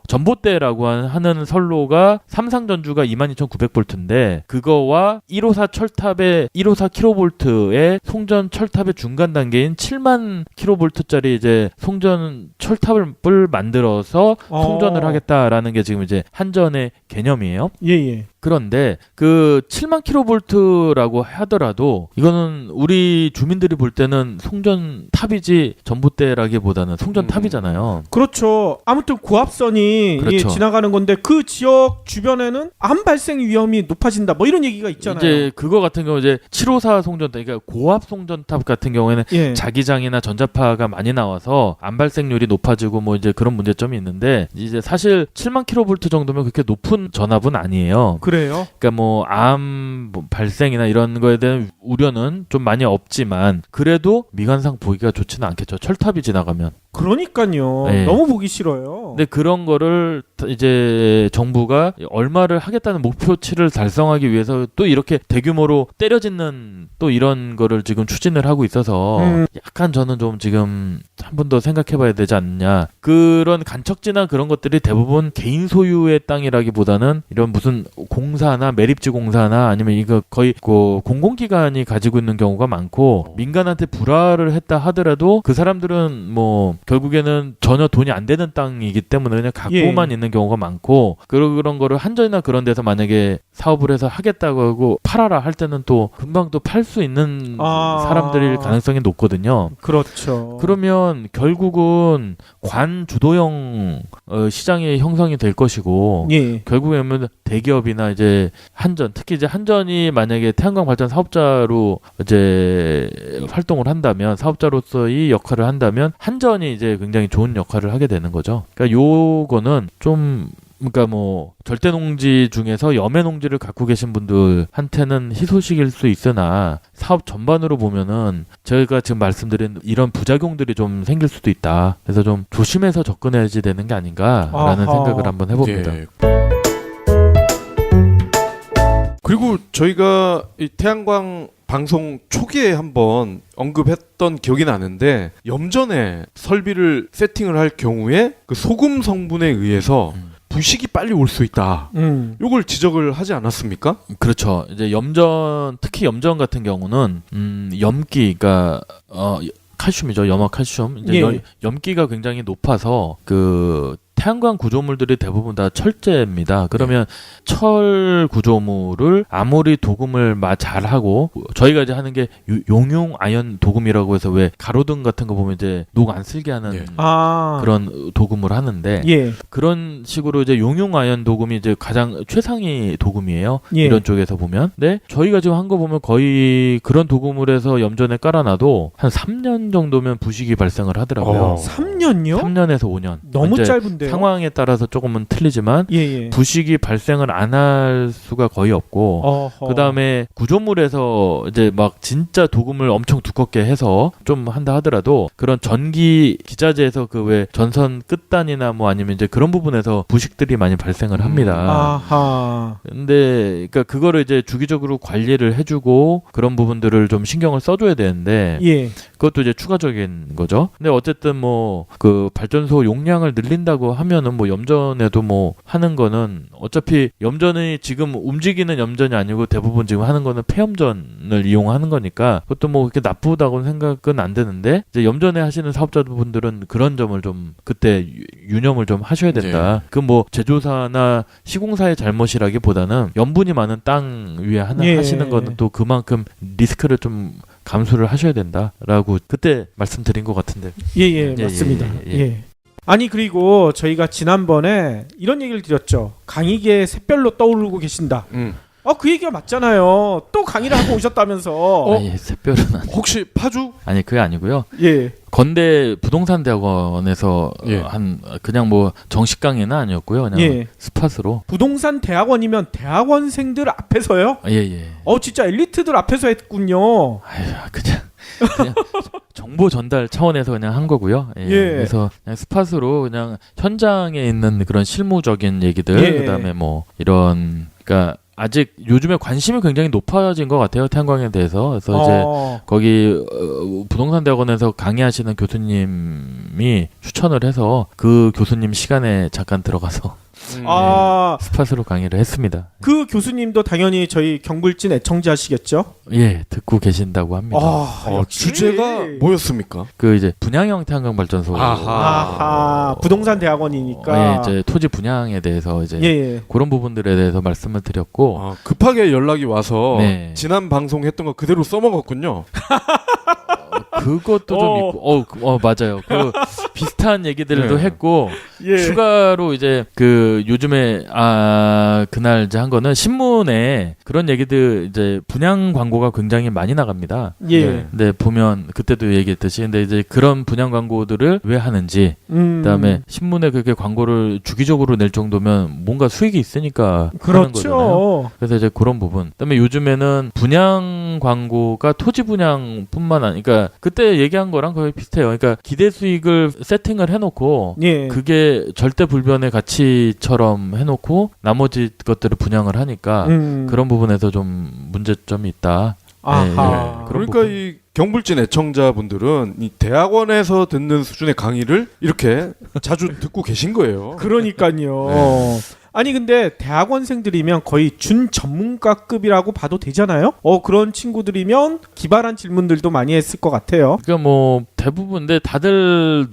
전봇대라고 하는 선로가 삼상 전주가 22,900볼트인데 그거와 154 철탑의 154 킬로볼트의 송전 철탑의 중간 단계인 7만 킬로볼트짜리 이제 송전 철탑을 만들어서 송전을 하겠다라는 게 지금 이제 한전의 개념이에요. 예. 그런데 그 7만 킬로볼트라고 하더라도 이거는 우리 주민들이 볼 때는 송전탑이지 전봇대라기보다는 송전탑이잖아요. 그렇죠. 아무튼 고압선이 그렇죠. 지나가는 건데 그 지역 주변에는 암 발생 위험이 높아진다. 뭐 이런 얘기가 있잖아요. 이제 그거 같은 경우 이제 754 송전탑 그러니까 고압 송전탑 같은 경우에는 예. 자기장이나 전자파가 많이 나와서 암 발생률이 높아지고 뭐 이제 그런 문제점이 있는데 이제 사실 7만 킬로볼트 정도면 그렇게 높은 전압은 아니에요. 그래요? 그러니까 뭐 암 발생이나 이런 거에 대한 우려는 좀 많이 없지만 그래도 미관상 보기가 좋지는 않겠죠. 철탑이 지나가면. 그러니까요. 네. 너무 보기 싫어요. 근데 그런 거를 이제 정부가 얼마를 하겠다는 목표치를 달성하기 위해서 또 이렇게 대규모로 때려짓는 또 이런 거를 지금 추진을 하고 있어서 약간 저는 좀 지금 한 번 더 생각해 봐야 되지 않냐. 그런 간척지나 그런 것들이 대부분 개인 소유의 땅이라기보다는 이런 무슨 공사나 매립지 공사나 아니면 이거 거의 그 공공기관이 가지고 있는 경우가 많고 민간한테 불화를 했다 하더라도 그 사람들은 뭐 결국에는 전혀 돈이 안 되는 땅이기 때문에 그냥 갖고만 있는 경우가 많고 그런 거를 한전이나 그런 데서 만약에 사업을 해서 하겠다고 하고 팔아라 할 때는 또 금방 또 팔 수 있는 사람들일 가능성이 높거든요. 그렇죠. 그러면 결국은 관 주도형 시장이 형성이 될 것이고 결국에는 대기업이나 이제 한전 특히 이제 한전이 만약에 태양광 발전 사업자로 이제 활동을 한다면 사업자로서의 역할을 한다면 한전이 이제 굉장히 좋은 역할을 하게 되는 거죠. 그러니까 요거는 좀 그러니까 뭐 절대 농지 중에서 염해 농지를 갖고 계신 분들한테는 희소식일 수 있으나 사업 전반으로 보면은 저희가 지금 말씀드린 이런 부작용들이 좀 생길 수도 있다. 그래서 좀 조심해서 접근해야지 되는 게 아닌가라는 생각을 한번 해봅니다. 예. 그리고 저희가 이 태양광 방송 초기에 한번 언급했던 기억이 나는데 염전에 설비를 세팅을 할 경우에 그 소금 성분에 의해서 부식이 빨리 올 수 있다. 요걸 지적을 하지 않았습니까? 그렇죠. 이제 염전 특히 염전 같은 경우는 염기 그러니까 칼슘이죠. 염화 칼슘. 이제 염기가 굉장히 높아서 그 태양광 구조물들이 대부분 다 철제입니다. 그러면 철 구조물을 아무리 도금을 잘하고 저희가 이제 하는 게 용융 아연 도금이라고 해서 왜 가로등 같은 거 보면 이제 녹 안 쓸게 하는 그런 도금을 하는데 그런 식으로 이제 용융 아연 도금이 이제 가장 최상위 도금이에요. 이런 쪽에서 보면. 근데 저희가 지금 한 거 보면 거의 그런 도금을 해서 염전에 깔아놔도 한 3년 정도면 부식이 발생을 하더라고요. 3년요? 3년에서 5년. 너무 짧은데요? 상황에 따라서 조금은 틀리지만 예, 예. 부식이 발생을 안 할 수가 거의 없고 어허. 그다음에 구조물에서 이제 막 진짜 도금을 엄청 두껍게 해서 좀 한다 하더라도 그런 전기 기자재에서 그 왜 전선 끝단이나 뭐 아니면 이제 그런 부분에서 부식들이 많이 발생을 합니다. 아하. 근데 그러니까 그거를 이제 주기적으로 관리를 해주고 그런 부분들을 좀 신경을 써줘야 되는데 예. 그것도 이제 추가적인 거죠. 근데 어쨌든 뭐 그 발전소 용량을 늘린다고 하면은 뭐 염전에도 뭐 하는 거는 어차피 염전이 지금 움직이는 염전이 아니고 대부분 지금 하는 거는 폐염전을 이용하는 거니까 그것도 뭐 그렇게 나쁘다고 생각은 안 드는데 이제 염전에 하시는 사업자분들은 그런 점을 좀 그때 유념을 좀 하셔야 된다. 그 뭐 제조사나 시공사의 잘못이라기보다는 염분이 많은 땅 위에 예. 하시는 거는 또 그만큼 리스크를 좀 감수를 하셔야 된다라고 그때 말씀드린 것 같은데. 예, 예, 맞습니다. 예, 예. 예. 아니 그리고 저희가 지난번에 이런 얘기를 드렸죠. 강의계 샛별로 떠오르고 계신다. 그 얘기가 맞잖아요. 또 강의를 하고 오셨다면서. 아니, 샛별은 혹시 파주? 아니 그게 아니고요. 예. 건대 부동산 대학원에서 예. 한 그냥 뭐 정식 강의는 아니었고요. 그냥 예. 스팟으로. 부동산 대학원이면 대학원생들 앞에서요? 예예. 진짜 엘리트들 앞에서 했군요. 아유 그냥 정보 전달 차원에서 그냥 한 거고요. 예. 예. 그래서 그냥 스팟으로 그냥 현장에 있는 그런 실무적인 얘기들 예. 그다음에 뭐 이런 그러니까 아직 요즘에 관심이 굉장히 높아진 것 같아요. 태양광에 대해서. 그래서 이제 거기 부동산 대학원에서 강의하시는 교수님이 추천을 해서 그 교수님 시간에 잠깐 들어가서 스팟으로 강의를 했습니다. 그 교수님도 당연히 저희 경불진 애청자시겠죠? 예, 듣고 계신다고 합니다. 역시. 주제가 뭐였습니까? 그 이제 분양형 태양광 발전소. 아하. 부동산 대학원이니까. 예, 이제 토지 분양에 대해서 이제 예. 그런 부분들에 대해서 말씀을 드렸고 급하게 연락이 와서 네. 지난 방송 했던 거 그대로 써먹었군요. 그것도 좀 있고, 맞아요. 그 비슷한 얘기들도 네. 했고, 예. 추가로 이제 그 요즘에, 그날 이제 한 거는 신문에 그런 얘기들 이제 분양 광고가 굉장히 많이 나갑니다. 예. 네. 근데 보면 그때도 얘기했듯이, 근데 이제 그런 분양 광고들을 왜 하는지, 그다음에 신문에 그렇게 광고를 주기적으로 낼 정도면 뭔가 수익이 있으니까 하는 거잖아요. 그렇죠. 그래서 이제 그런 부분. 그다음에 요즘에는 분양 광고가 토지 분양뿐만 아니라, 그러니까 그때 얘기한 거랑 거의 비슷해요. 그러니까 기대 수익을 세팅을 해놓고 예. 그게 절대 불변의 가치처럼 해놓고 나머지 것들을 분양을 하니까 그런 부분에서 좀 문제점이 있다. 아하. 예, 그런 그러니까 부분. 이 경불진 애청자분들은 이 대학원에서 듣는 수준의 강의를 이렇게 자주 듣고 계신 거예요. 그러니까요. 네. 아니 근데 대학원생들이면 거의 준 전문가급이라고 봐도 되잖아요. 그런 친구들이면 기발한 질문들도 많이 했을 것 같아요. 그러니까 뭐 대부분 근데 다들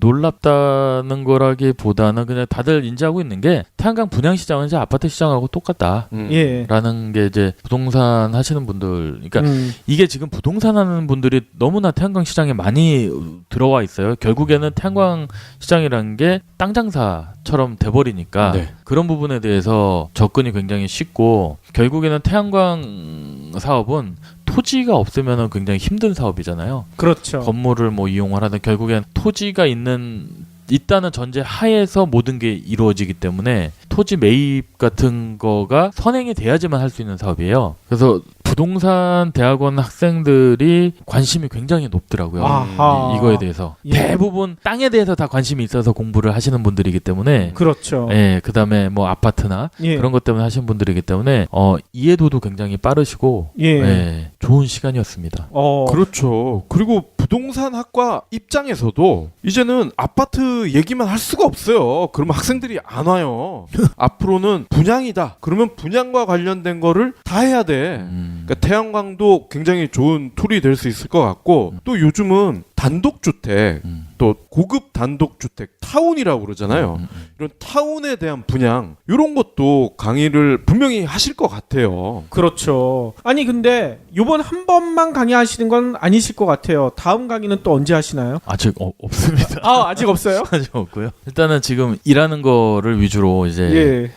놀랍다는 거라기보다는 그냥 다들 인지하고 있는 게 태양광 분양 시장은 이제 아파트 시장하고 똑같다. 예. 라는 게 이제 부동산 하시는 분들, 그러니까 이게 지금 부동산 하는 분들이 너무나 태양광 시장에 많이 들어와 있어요. 결국에는 태양광 시장이라는 게 땅 장사처럼 돼버리니까 네. 그런 부분에 대해서 접근이 굉장히 쉽고 결국에는 태양광 사업은 토지가 없으면 굉장히 힘든 사업이잖아요. 그렇죠. 건물을 뭐 이용을 하든 결국엔 토지가 있다는 전제 하에서 모든 게 이루어지기 때문에 토지 매입 같은 거가 선행이 돼야지만 할 수 있는 사업이에요. 그래서 부동산 대학원 학생들이 관심이 굉장히 높더라고요. 아하. 이거에 대해서. 예. 대부분 땅에 대해서 다 관심이 있어서 공부를 하시는 분들이기 때문에 그렇죠. 예, 그다음에 뭐 아파트나 예. 그런 것 때문에 하시는 분들이기 때문에 이해도도 굉장히 빠르시고 예. 예, 좋은 시간이었습니다. 그렇죠. 그리고 부동산 학과 입장에서도 이제는 아파트 얘기만 할 수가 없어요. 그러면 학생들이 안 와요. 앞으로는 분양이다. 그러면 분양과 관련된 거를 다 해야 돼. 그러니까 태양광도 굉장히 좋은 툴이 될 수 있을 것 같고 또 요즘은 단독주택 또 고급 단독주택 타운이라고 그러잖아요. 이런 타운에 대한 분양 이런 것도 강의를 분명히 하실 것 같아요. 그렇죠. 아니 근데 요번 한 번만 강의하시는 건 아니실 것 같아요. 다음 강의는 또 언제 하시나요? 아직 없습니다. 아직 없어요? 아직 없고요. 일단은 지금 일하는 거를 위주로 이제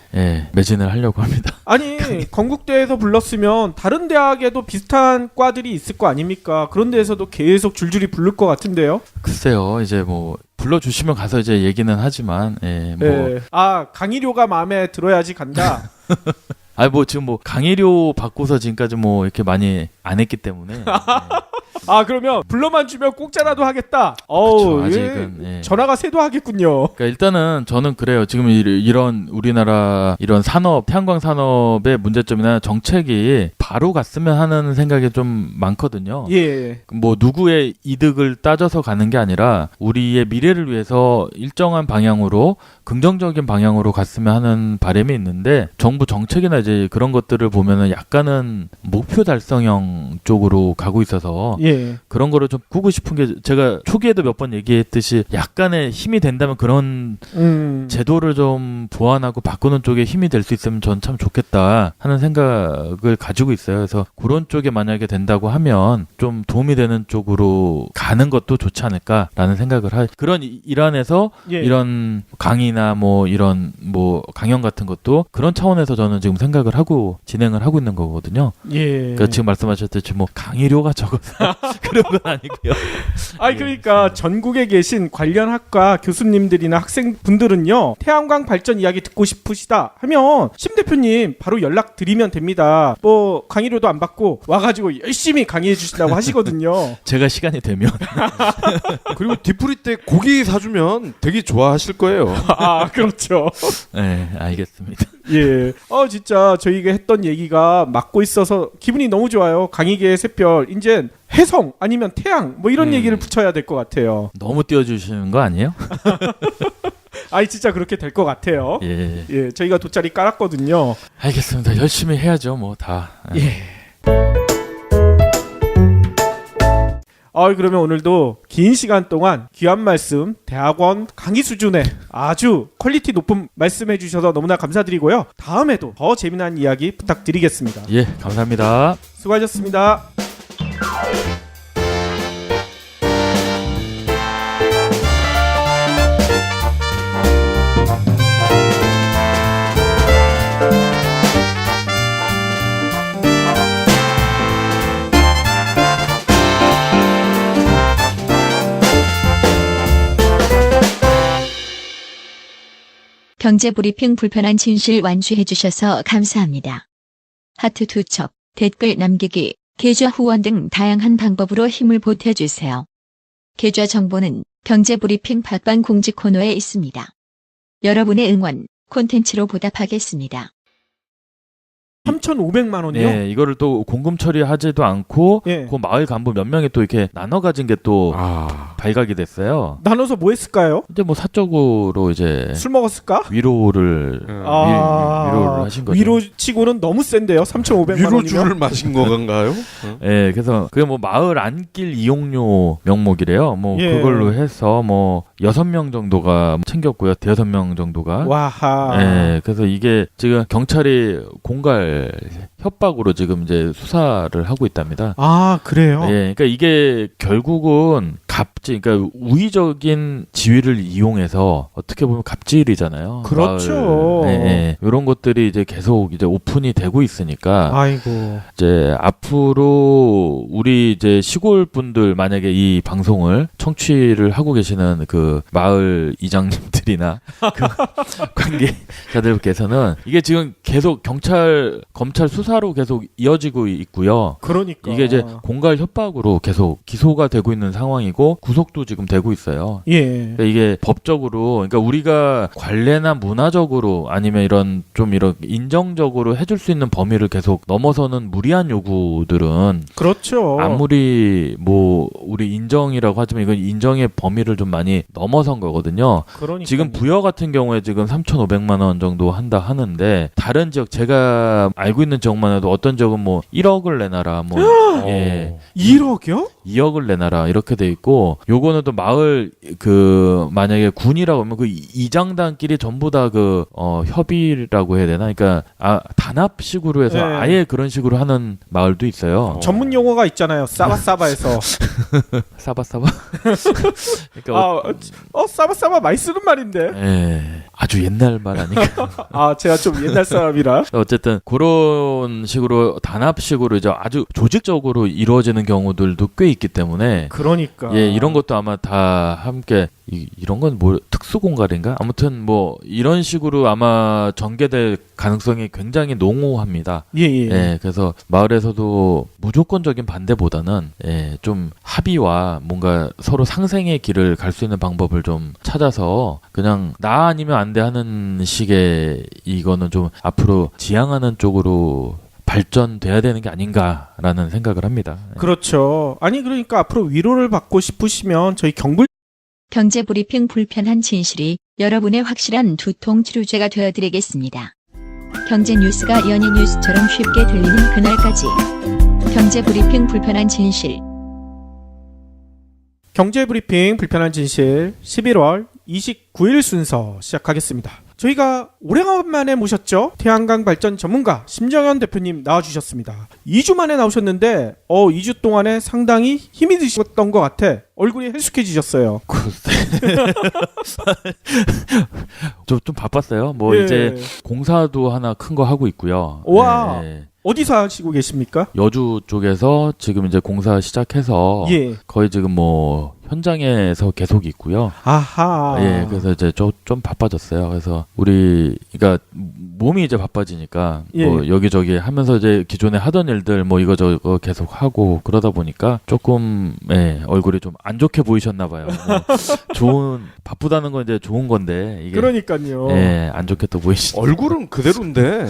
매진을 하려고 합니다. 아니 건국대에서 불렀으면 다른 대학에도 비슷한 과들이 있을 거 아닙니까? 그런 데에서도 계속 줄줄이 부를 것 같은데요. 글쎄요. 이제 뭐 불러주시면 가서 이제 얘기는 하지만 뭐 예. 아, 강의료가 마음에 들어야지 간다. 뭐 지금 뭐 강의료 받고서 지금까지 뭐 이렇게 많이 안 했기 때문에 아, 그러면 불러만 주면 공짜라도 하겠다. 그쵸, 어우, 아직은 예. 전화가 새도 하겠군요. 그러니까 일단은 저는 그래요. 지금 이런 우리나라 이런 산업, 태양광 산업의 문제점이나 정책이 바로 갔으면 하는 생각이 좀 많거든요. 예. 뭐 누구의 이득을 따져서 가는 게 아니라 우리의 미래를 위해서 일정한 방향으로 긍정적인 방향으로 갔으면 하는 바람이 있는데 정부 정책이나 이제 그런 것들을 보면은 약간은 목표 달성형 쪽으로 가고 있어서 예. 그런 거를 좀 꾸고 싶은 게 제가 초기에도 몇 번 얘기했듯이 약간의 힘이 된다면 그런 제도를 좀 보완하고 바꾸는 쪽에 힘이 될 수 있으면 전 참 좋겠다 하는 생각을 가지고 있어요. 그래서 그런 쪽에 만약에 된다고 하면 좀 도움이 되는 쪽으로 가는 것도 좋지 않을까라는 생각을 그런 일환에서 예. 이런 강의나 뭐 이런 뭐 강연 같은 것도 그런 차원에서 저는 지금 생각을 하고 진행을 하고 있는 거거든요. 예. 그러니까 지금 말씀하셨듯이 뭐 강의료가 적어서 그런 건 아니고요. 아니, 그러니까 전국에 계신 관련 학과 교수님들이나 학생분들은요, 태양광 발전 이야기 듣고 싶으시다 하면 심 대표님 바로 연락 드리면 됩니다. 뭐 강의료도 안 받고 와가지고 열심히 강의해 주신다고 하시거든요. 제가 시간이 되면 그리고 뒤풀이 때 고기 사주면 되게 좋아하실 거예요. 아, 그렇죠. 네, 알겠습니다. 예. 진짜 저희가 했던 얘기가 맞고 있어서 기분이 너무 좋아요. 강의계의 새별, 이젠 해성 아니면 태양 뭐 이런 얘기를 붙여야 될 것 같아요. 너무 띄워주시는 거 아니에요? 아이, 진짜 그렇게 될 것 같아요. 예. 예, 저희가 돗자리 깔았거든요. 알겠습니다. 열심히 해야죠, 뭐 다. 예. 그러면 오늘도 긴 시간 동안 귀한 말씀, 대학원 강의 수준의 아주 퀄리티 높은 말씀해 주셔서 너무나 감사드리고요. 다음에도 더 재미난 이야기 부탁드리겠습니다. 예, 감사합니다. 수고하셨습니다. 경제브리핑 불편한 진실 완수해주셔서 감사합니다. 하트 투첩, 댓글 남기기, 계좌 후원 등 다양한 방법으로 힘을 보태주세요. 계좌 정보는 경제브리핑 팟빵 공지 코너에 있습니다. 여러분의 응원, 콘텐츠로 보답하겠습니다. 3,500만 원이요? 예, 이거를 또 공금 처리하지도 않고 예. 그 마을 간부 몇 명이 또 이렇게 나눠 가진 게 또 발각이 됐어요. 나눠서 뭐 했을까요? 이제 뭐 사적으로 이제 술 먹었을까? 위로를 위로를 하신 거죠. 위로치고는 너무 센데요. 3,500만 원이면. 위로주를 마신 건가요? 예, 그래서 그게 뭐 마을 안길 이용료 명목이래요. 뭐 예. 그걸로 해서 뭐 6명 정도가 챙겼고요. 6명 정도가. 와하. 예, 그래서 이게 지금 경찰이 공갈 협박으로 지금 이제 수사를 하고 있답니다. 아, 그래요? 예, 그러니까 이게 결국은 그러니까 우의적인 지위를 이용해서 어떻게 보면 갑질이잖아요. 그렇죠. 마을, 예, 이런 것들이 이제 계속 이제 오픈이 되고 있으니까 아이고. 이제 앞으로 우리 이제 시골 분들 만약에 이 방송을 청취를 하고 계시는 그 마을 이장님들이나 그 관계자들께서는 이게 지금 계속 검찰 수사로 계속 이어지고 있고요. 그러니까. 이게 이제 공갈 협박으로 계속 기소가 되고 있는 상황이고 구속도 지금 되고 있어요. 예. 그러니까 이게 법적으로, 그러니까 우리가 관례나 문화적으로 아니면 이런 인정적으로 해줄 수 있는 범위를 계속 넘어서는 무리한 요구들은 그렇죠. 아무리 뭐 우리 인정이라고 하지만 이건 인정의 범위를 좀 많이 넘어선 거거든요. 그러니까. 지금 부여 같은 경우에 지금 3,500만 원 정도 한다 하는데 다른 지역 제가 알고 있는 지역만 해도 어떤 지역은 뭐 1억을 내놔라 뭐 예. 1억이요? 2억을 내놔라 이렇게 돼 있고 요거는 또 마을 만약에 군이라고 하면 그 이장단끼리 전부 다 협의라고 해야 되나? 그러니까 단합식으로 해서 네. 아예 그런 식으로 하는 마을도 있어요. 전문 용어가 있잖아요. 싸바싸바에서. 싸바싸바. 그러니까 싸바싸바 많이 쓰는 말인데. 예. 아주 옛날 말 아닌가? 제가 좀 옛날 사람이라. 어쨌든 그런 식으로 단합식으로 이제 아주 조직적으로 이루어지는 경우들도 꽤 있기 때문에 그러니까. 예, 이런 것도 아마 다 함께 이런 건 뭐 특수 공갈인가? 아무튼 뭐 이런 식으로 아마 전개될 가능성이 굉장히 농후합니다. 예, 예. 예, 그래서 마을에서도 무조건적인 반대보다는 예, 좀 합의와 뭔가 서로 상생의 길을 갈 수 있는 방법을 좀 찾아서 그냥 나 아니면 안 돼 하는 식의 이거는 좀 앞으로 지향하는 쪽으로 발전돼야 되는 게 아닌가라는 생각을 합니다. 그렇죠. 아니 그러니까 앞으로 위로를 받고 싶으시면 저희 경불 경제 브리핑 불편한 진실이 여러분의 확실한 두통 치료제가 되어드리겠습니다. 경제 뉴스가 연예 뉴스처럼 쉽게 들리는 그날까지. 경제 브리핑 불편한 진실. 경제 브리핑 불편한 진실 11월 29일 순서 시작하겠습니다. 저희가 오래간만에 모셨죠. 태양광 발전 전문가 심정현 대표님 나와주셨습니다. 2주 만에 나오셨는데 2주 동안에 상당히 힘이 드셨던 것 같아. 얼굴이 헬쑥해지셨어요. 좀 바빴어요. 뭐 예. 이제 공사도 하나 큰 거 하고 있고요. 와. 예. 어디서 하시고 계십니까? 여주 쪽에서 지금 이제 공사 시작해서 예. 거의 지금 뭐 현장에서 계속 있고요. 아하. 예, 그래서 이제 좀 바빠졌어요. 그래서 그러니까 몸이 이제 바빠지니까 예. 뭐 여기저기 하면서 이제 기존에 하던 일들 뭐 이거저거 계속 하고 그러다 보니까 조금 얼굴이 좀 안 좋게 보이셨나 봐요. 뭐 바쁘다는 건 이제 좋은 건데 이게 그러니까요. 안 좋게 또 보이시. 얼굴은 그대로인데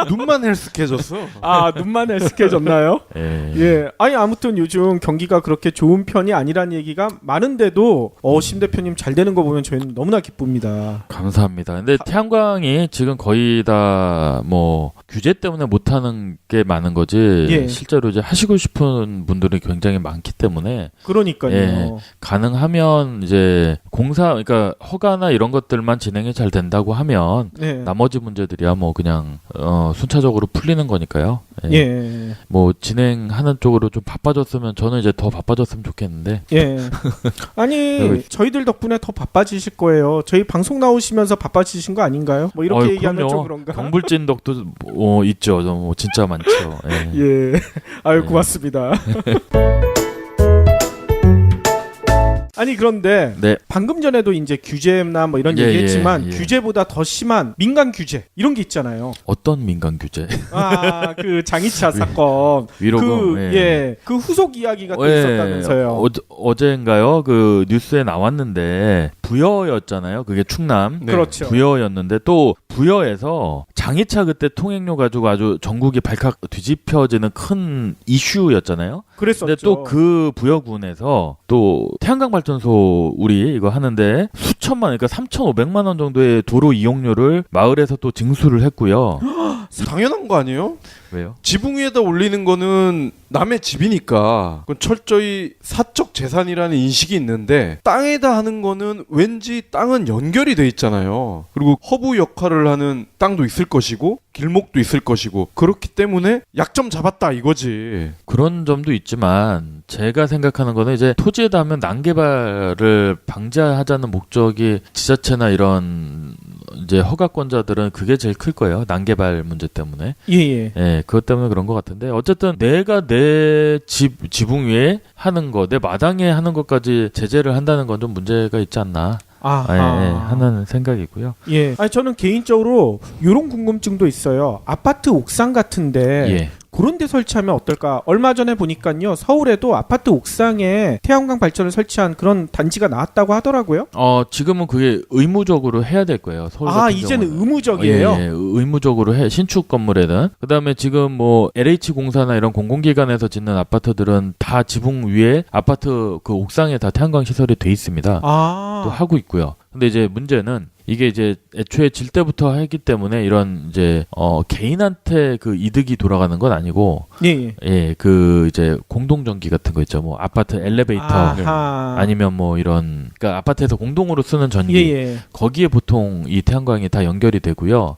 눈만 헬스케졌어. 아, 눈만 헬스케졌나요? 예. 아니 아무튼 요즘 경기가 그렇게 좋은 편이 아니란 얘기가 많은데도 심 대표님 잘 되는 거 보면 저희는 너무나 기쁩니다. 감사합니다. 근데 태양광이 지금 거의 다 뭐 규제 때문에 못 하는 게 많은 거지. 예. 실제로 이제 하시고 싶은 분들이 굉장히 많기 때문에 그러니까요. 예, 가능하면 이제 그러니까 허가나 이런 것들만 진행이 잘 된다고 하면 네. 나머지 문제들이야 뭐 그냥 순차적으로 풀리는 거니까요. 예. 뭐 진행하는 쪽으로 좀 바빠졌으면 저는 이제 더 바빠졌으면 좋겠는데. 예. 아니 저희들 덕분에 더 바빠지실 거예요. 저희 방송 나오시면서 바빠지신 거 아닌가요? 뭐 이렇게 얘기하면 좀 그런가? 경불진 덕도 있죠. 뭐 진짜 많죠. 예. 예. 아유 예. 고맙습니다. 아니 그런데 네. 방금 전에도 이제 규제나 뭐 이런 예, 얘기했지만 예, 예. 규제보다 더 심한 민간 규제 이런 게 있잖아요. 어떤 민간 규제? 아, 그 장이차 사건. 위로금. 그 후속 이야기가 또 있었다면서요. 어제인가요? 그 뉴스에 나왔는데 부여였잖아요. 그게 충남. 네. 그렇죠. 부여였는데 또 부여에서 장이차 그때 통행료 가지고 아주 전국이 발칵 뒤집혀지는 큰 이슈였잖아요. 그랬었죠. 근데 또 그 부여군에서 또 태양광 발전소 우리 이거 하는데 수천만 그러니까 3,500만 원 정도의 도로 이용료를 마을에서 또 징수를 했고요. 당연한 거 아니에요? 왜요? 지붕 위에다 올리는 거는 남의 집이니까 그건 철저히 사적 재산이라는 인식이 있는데 땅에다 하는 거는 왠지 땅은 연결이 돼 있잖아요. 그리고 허브 역할을 하는 땅도 있을 것이고 길목도 있을 것이고 그렇기 때문에 약점 잡았다 이거지. 그런 점도 있지만 제가 생각하는 거는 이제 토지에다 하면 난개발을 방지하자는 목적이 지자체나 이런 이제 허가권자들은 그게 제일 클 거예요. 난개발 문제 때문에. 예. 그것 때문에 그런 것 같은데 어쨌든 내가 내 지붕 위에 하는 거, 내 마당에 하는 것까지 제재를 한다는 건 좀 문제가 있지 않나 하는 생각이고요. 예. 아니 저는 개인적으로 이런 궁금증도 있어요. 아파트 옥상 같은데 예. 그런 데 설치하면 어떨까? 얼마 전에 보니까요. 서울에도 아파트 옥상에 태양광 발전을 설치한 그런 단지가 나왔다고 하더라고요. 지금은 그게 의무적으로 해야 될 거예요. 서울 같은 이제는 경우는. 의무적이에요? 예, 의무적으로 해. 신축 건물에는. 그다음에 지금 뭐 LH공사나 이런 공공기관에서 짓는 아파트들은 다 지붕 위에 아파트 그 옥상에 다 태양광 시설이 돼 있습니다. 또 하고 있고요. 근데 이제 문제는 이게 이제 애초에 질 때부터 했기 때문에 이런 이제 개인한테 그 이득이 돌아가는 건 아니고 그 이제 공동전기 같은 거 있죠. 뭐 아파트 엘리베이터 아니면 뭐 이런 그러니까 아파트에서 공동으로 쓰는 전기 거기에 보통 이 태양광이 다 연결이 되고요.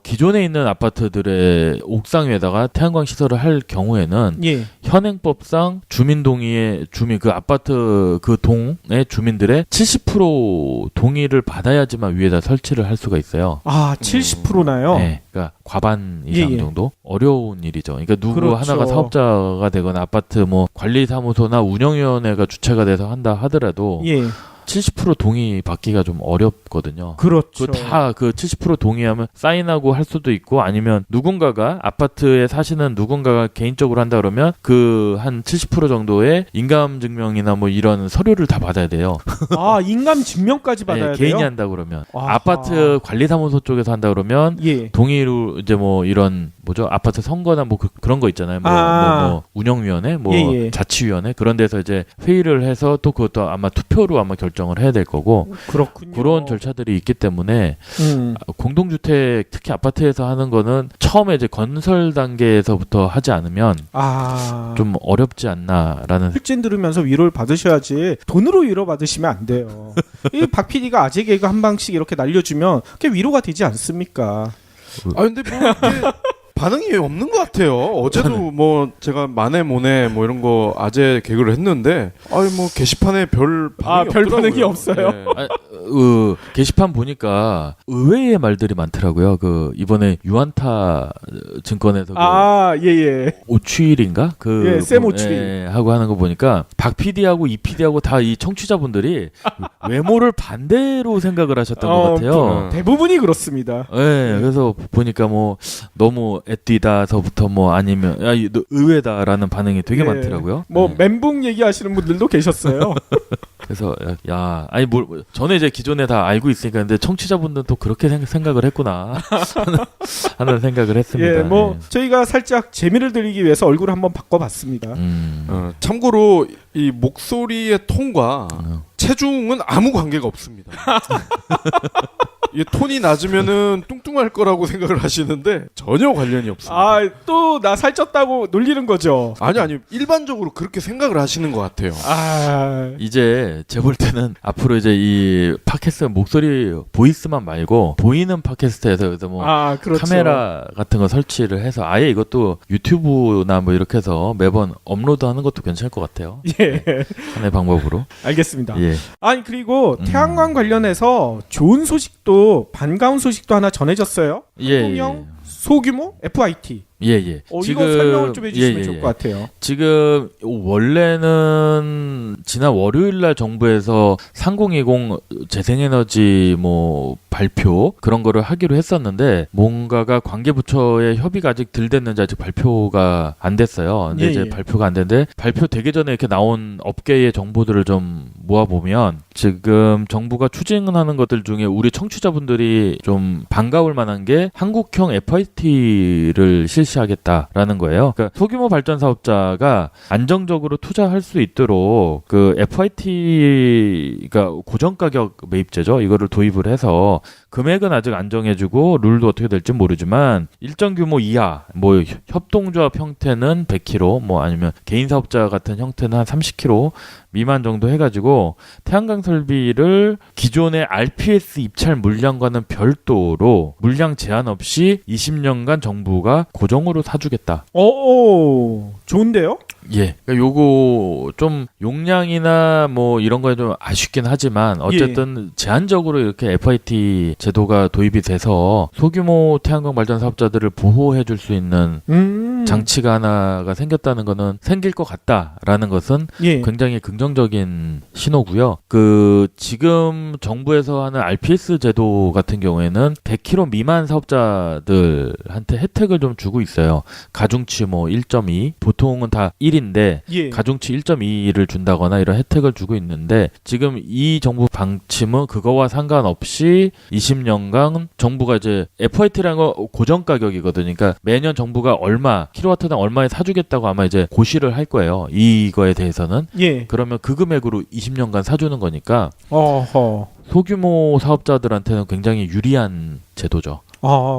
기존에 있는 아파트들의 옥상 위에다가 태양광 시설을 할 경우에는 현행법상 주민 동의의 그 아파트 그 동의 주민들의 70% 동의를 받아야지만 위에다 설치를 할 수가 있어요. 70%나요? 네. 그러니까 과반 이상 예. 정도 어려운 일이죠. 그러니까 누구 그렇죠. 하나가 사업자가 되거나 아파트 뭐 관리사무소나 운영위원회가 주체가 돼서 한다 하더라도 예. 70% 동의 받기가 좀 어렵거든요. 그렇죠. 다 그 70% 동의하면 사인하고 할 수도 있고 아니면 누군가가 아파트에 사시는 누군가가 개인적으로 한다 그러면 그 한 70% 정도의 인감 증명이나 뭐 이런 서류를 다 받아야 돼요. 아, 인감 증명까지 받아야 돼요? 개인이 한다 그러면 아하. 아파트 관리사무소 쪽에서 한다 그러면 예. 동의로 이제 뭐 이런 뭐죠 아파트 선거나 뭐 그런 거 있잖아요. 뭐 운영위원회, 뭐 예. 자치위원회 그런 데서 이제 회의를 해서 또 그것도 아마 투표로 아마 결정을 해야 될 거고 그렇군요. 그런 절차들이 있기 때문에 음. 공동주택 특히 아파트에서 하는 거는 처음에 이제 건설 단계에서부터 하지 않으면 좀 어렵지 않나라는 필진 들으면서 위로를 받으셔야지 돈으로 위로 받으시면 안 돼요. 이 박 PD가 아재 개그 한 방씩 이렇게 날려주면 그게 위로가 되지 않습니까? 아 근데 뭐 이게 반응이 없는 것 같아요. 어제도 뭐 제가 만에 모네 뭐 이런 거 아재 개그를 했는데 아니 뭐 게시판에 별 반응이 별 없더라고요. 반응이 없어요? 네. 게시판 보니까 의외의 말들이 많더라고요. 그 이번에 유안타 증권에서 예예. 오추일인가 예, 쌤 오추일. 하고 하는 거 보니까 박 PD하고 이 PD하고 다 이 청취자분들이 외모를 반대로 생각을 하셨던 것 같아요. 대부분이 그렇습니다. 네, 그래서 보니까 뭐 너무 애띠다서부터 뭐 아니면 야, 너 의외다라는 반응이 되게 예. 많더라고요. 뭐 네. 멘붕 얘기하시는 분들도 계셨어요. 그래서 아니 저는 이제 기존에 다 알고 있으니까 근데 청취자분들은 또 그렇게 생각을 했구나 하는 생각을 했습니다. 예, 뭐 네. 저희가 살짝 재미를 드리기 위해서 얼굴을 한번 바꿔봤습니다. 참고로 이 목소리의 톤과 체중은 아무 관계가 없습니다. 이 톤이 낮으면은 뚱뚱할 거라고 생각을 하시는데 전혀 관련이 없습니다. 또 나 살쪘다고 놀리는 거죠. 아니 일반적으로 그렇게 생각을 하시는 것 같아요. 이제 제 볼 때는 앞으로 이제 이 팟캐스트 목소리 보이스만 말고 보이는 팟캐스트에서 그래서 뭐 그렇죠. 카메라 같은 거 설치를 해서 아예 이것도 유튜브나 뭐 이렇게 해서 매번 업로드하는 것도 괜찮을 것 같아요. 예, 하나의 방법으로. 알겠습니다. 예. 아니 그리고 태양광 관련해서 좋은 소식도 반가운 소식도 하나 전해졌어요. 한국형 소규모 FIT. 예. 이거 설명을 좀 해주시면 좋을 것 같아요. 지금 원래는 지난 월요일 날 정부에서 3020 재생에너지 뭐 발표 그런 거를 하기로 했었는데 뭔가가 관계부처의 협의가 아직 덜 됐는지 아직 발표가 안 됐어요. 근데 이제 발표가 안 됐는데 발표 되기 전에 이렇게 나온 업계의 정보들을 좀 모아보면 지금 정부가 추진하는 것들 중에 우리 청취자분들이 좀 반가울 만한 게 한국형 FIT를 실시하겠다라는 거예요. 그러니까 소규모 발전 사업자가 안정적으로 투자할 수 있도록 그 FIT가 고정 가격 매입제죠. 이거를 도입을 해서 금액은 아직 안 정해주고 룰도 어떻게 될지 모르지만 일정 규모 이하 뭐 협동조합 형태는 100kg 뭐 아니면 개인 사업자 같은 형태는 한 30kg 미만 정도 해가지고 태양광 설비를 기존의 RPS 입찰 물량과는 별도로 물량 제한 없이 20년간 정부가 고정으로 사주겠다. 좋은데요? 예. 그러니까 요거 좀 용량이나 뭐 이런 거에 좀 아쉽긴 하지만 어쨌든 제한적으로 이렇게 FIT 제도가 도입이 돼서 소규모 태양광 발전 사업자들을 보호해 줄 수 있는 장치가 하나가 생겼다는 거는 생길 것 같다라는 것은 굉장히 긍정적인 신호고요. 그 지금 정부에서 하는 RPS 제도 같은 경우에는 100kg 미만 사업자들한테 혜택을 좀 주고 있어요. 가중치 뭐 1.2 보통은 다 1인데 가중치 1.2를 준다거나 이런 혜택을 주고 있는데 지금 이 정부 방침은 그거와 상관없이 20년간 정부가 이제 FIT라는 거 고정 가격이거든요. 그러니까 매년 정부가 얼마 킬로와트당 얼마에 사주겠다고 아마 이제 고시를 할 거예요. 이거에 대해서는. 그러면 그 금액으로 20년간 사주는 거니까 소규모 사업자들한테는 굉장히 유리한 제도죠.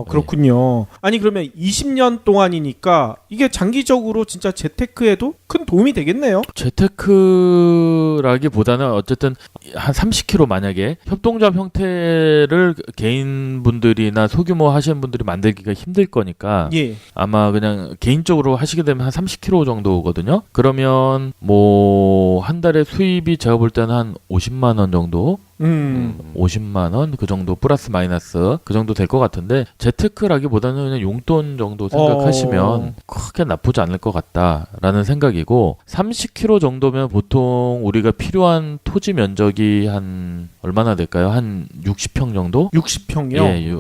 그렇군요. 아니 그러면 20년 동안이니까 이게 장기적으로 진짜 재테크에도 큰 도움이 되겠네요. 재테크라기보다는 어쨌든 한 30kg 만약에 협동조합 형태를 개인분들이나 소규모 하시는 분들이 만들기가 힘들 거니까 아마 그냥 개인적으로 하시게 되면 한 30kg 정도거든요. 그러면 뭐 한 달에 수입이 제가 볼 때는 한 50만 원 정도 50만 원 그 정도 플러스 마이너스 그 정도 될 것 같은데 재테크라기보다는 그냥 용돈 정도 생각하시면 크게 나쁘지 않을 것 같다라는 생각이고 30km 정도면 보통 우리가 필요한 토지 면적이 한 얼마나 될까요? 한 60평 정도? 60평이요? 예,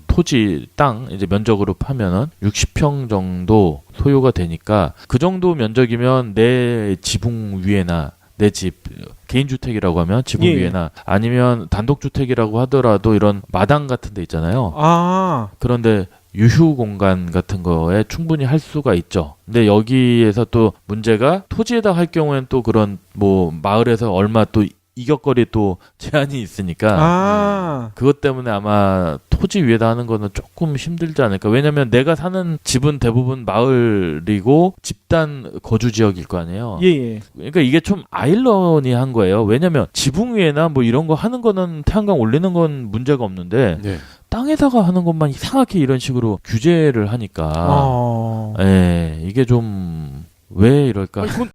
토지 땅 이제 면적으로 파면은 60평 정도 소요가 되니까 그 정도 면적이면 내 지붕 위에나 내 집 개인주택이라고 하면 지붕 예. 위에나 아니면 단독주택이라고 하더라도 이런 마당 같은 데 있잖아요. 그런데 유휴 공간 같은 거에 충분히 할 수가 있죠. 근데 여기에서 또 문제가 토지에다 할 경우에는 또 그런 뭐 마을에서 얼마 또 이격거리 또 제한이 있으니까 그것 때문에 아마 토지 위에다 하는 거는 조금 힘들지 않을까. 왜냐면 내가 사는 집은 대부분 마을이고 집단 거주 지역일 거 아니에요. 예. 그러니까 이게 좀 아이러니한 거예요. 왜냐면 지붕 위에나 뭐 이런 거 하는 거는 태양광 올리는 건 문제가 없는데 네. 땅에다가 하는 것만 이상하게 이런 식으로 규제를 하니까 이게 좀 왜 이럴까? 아니, 그건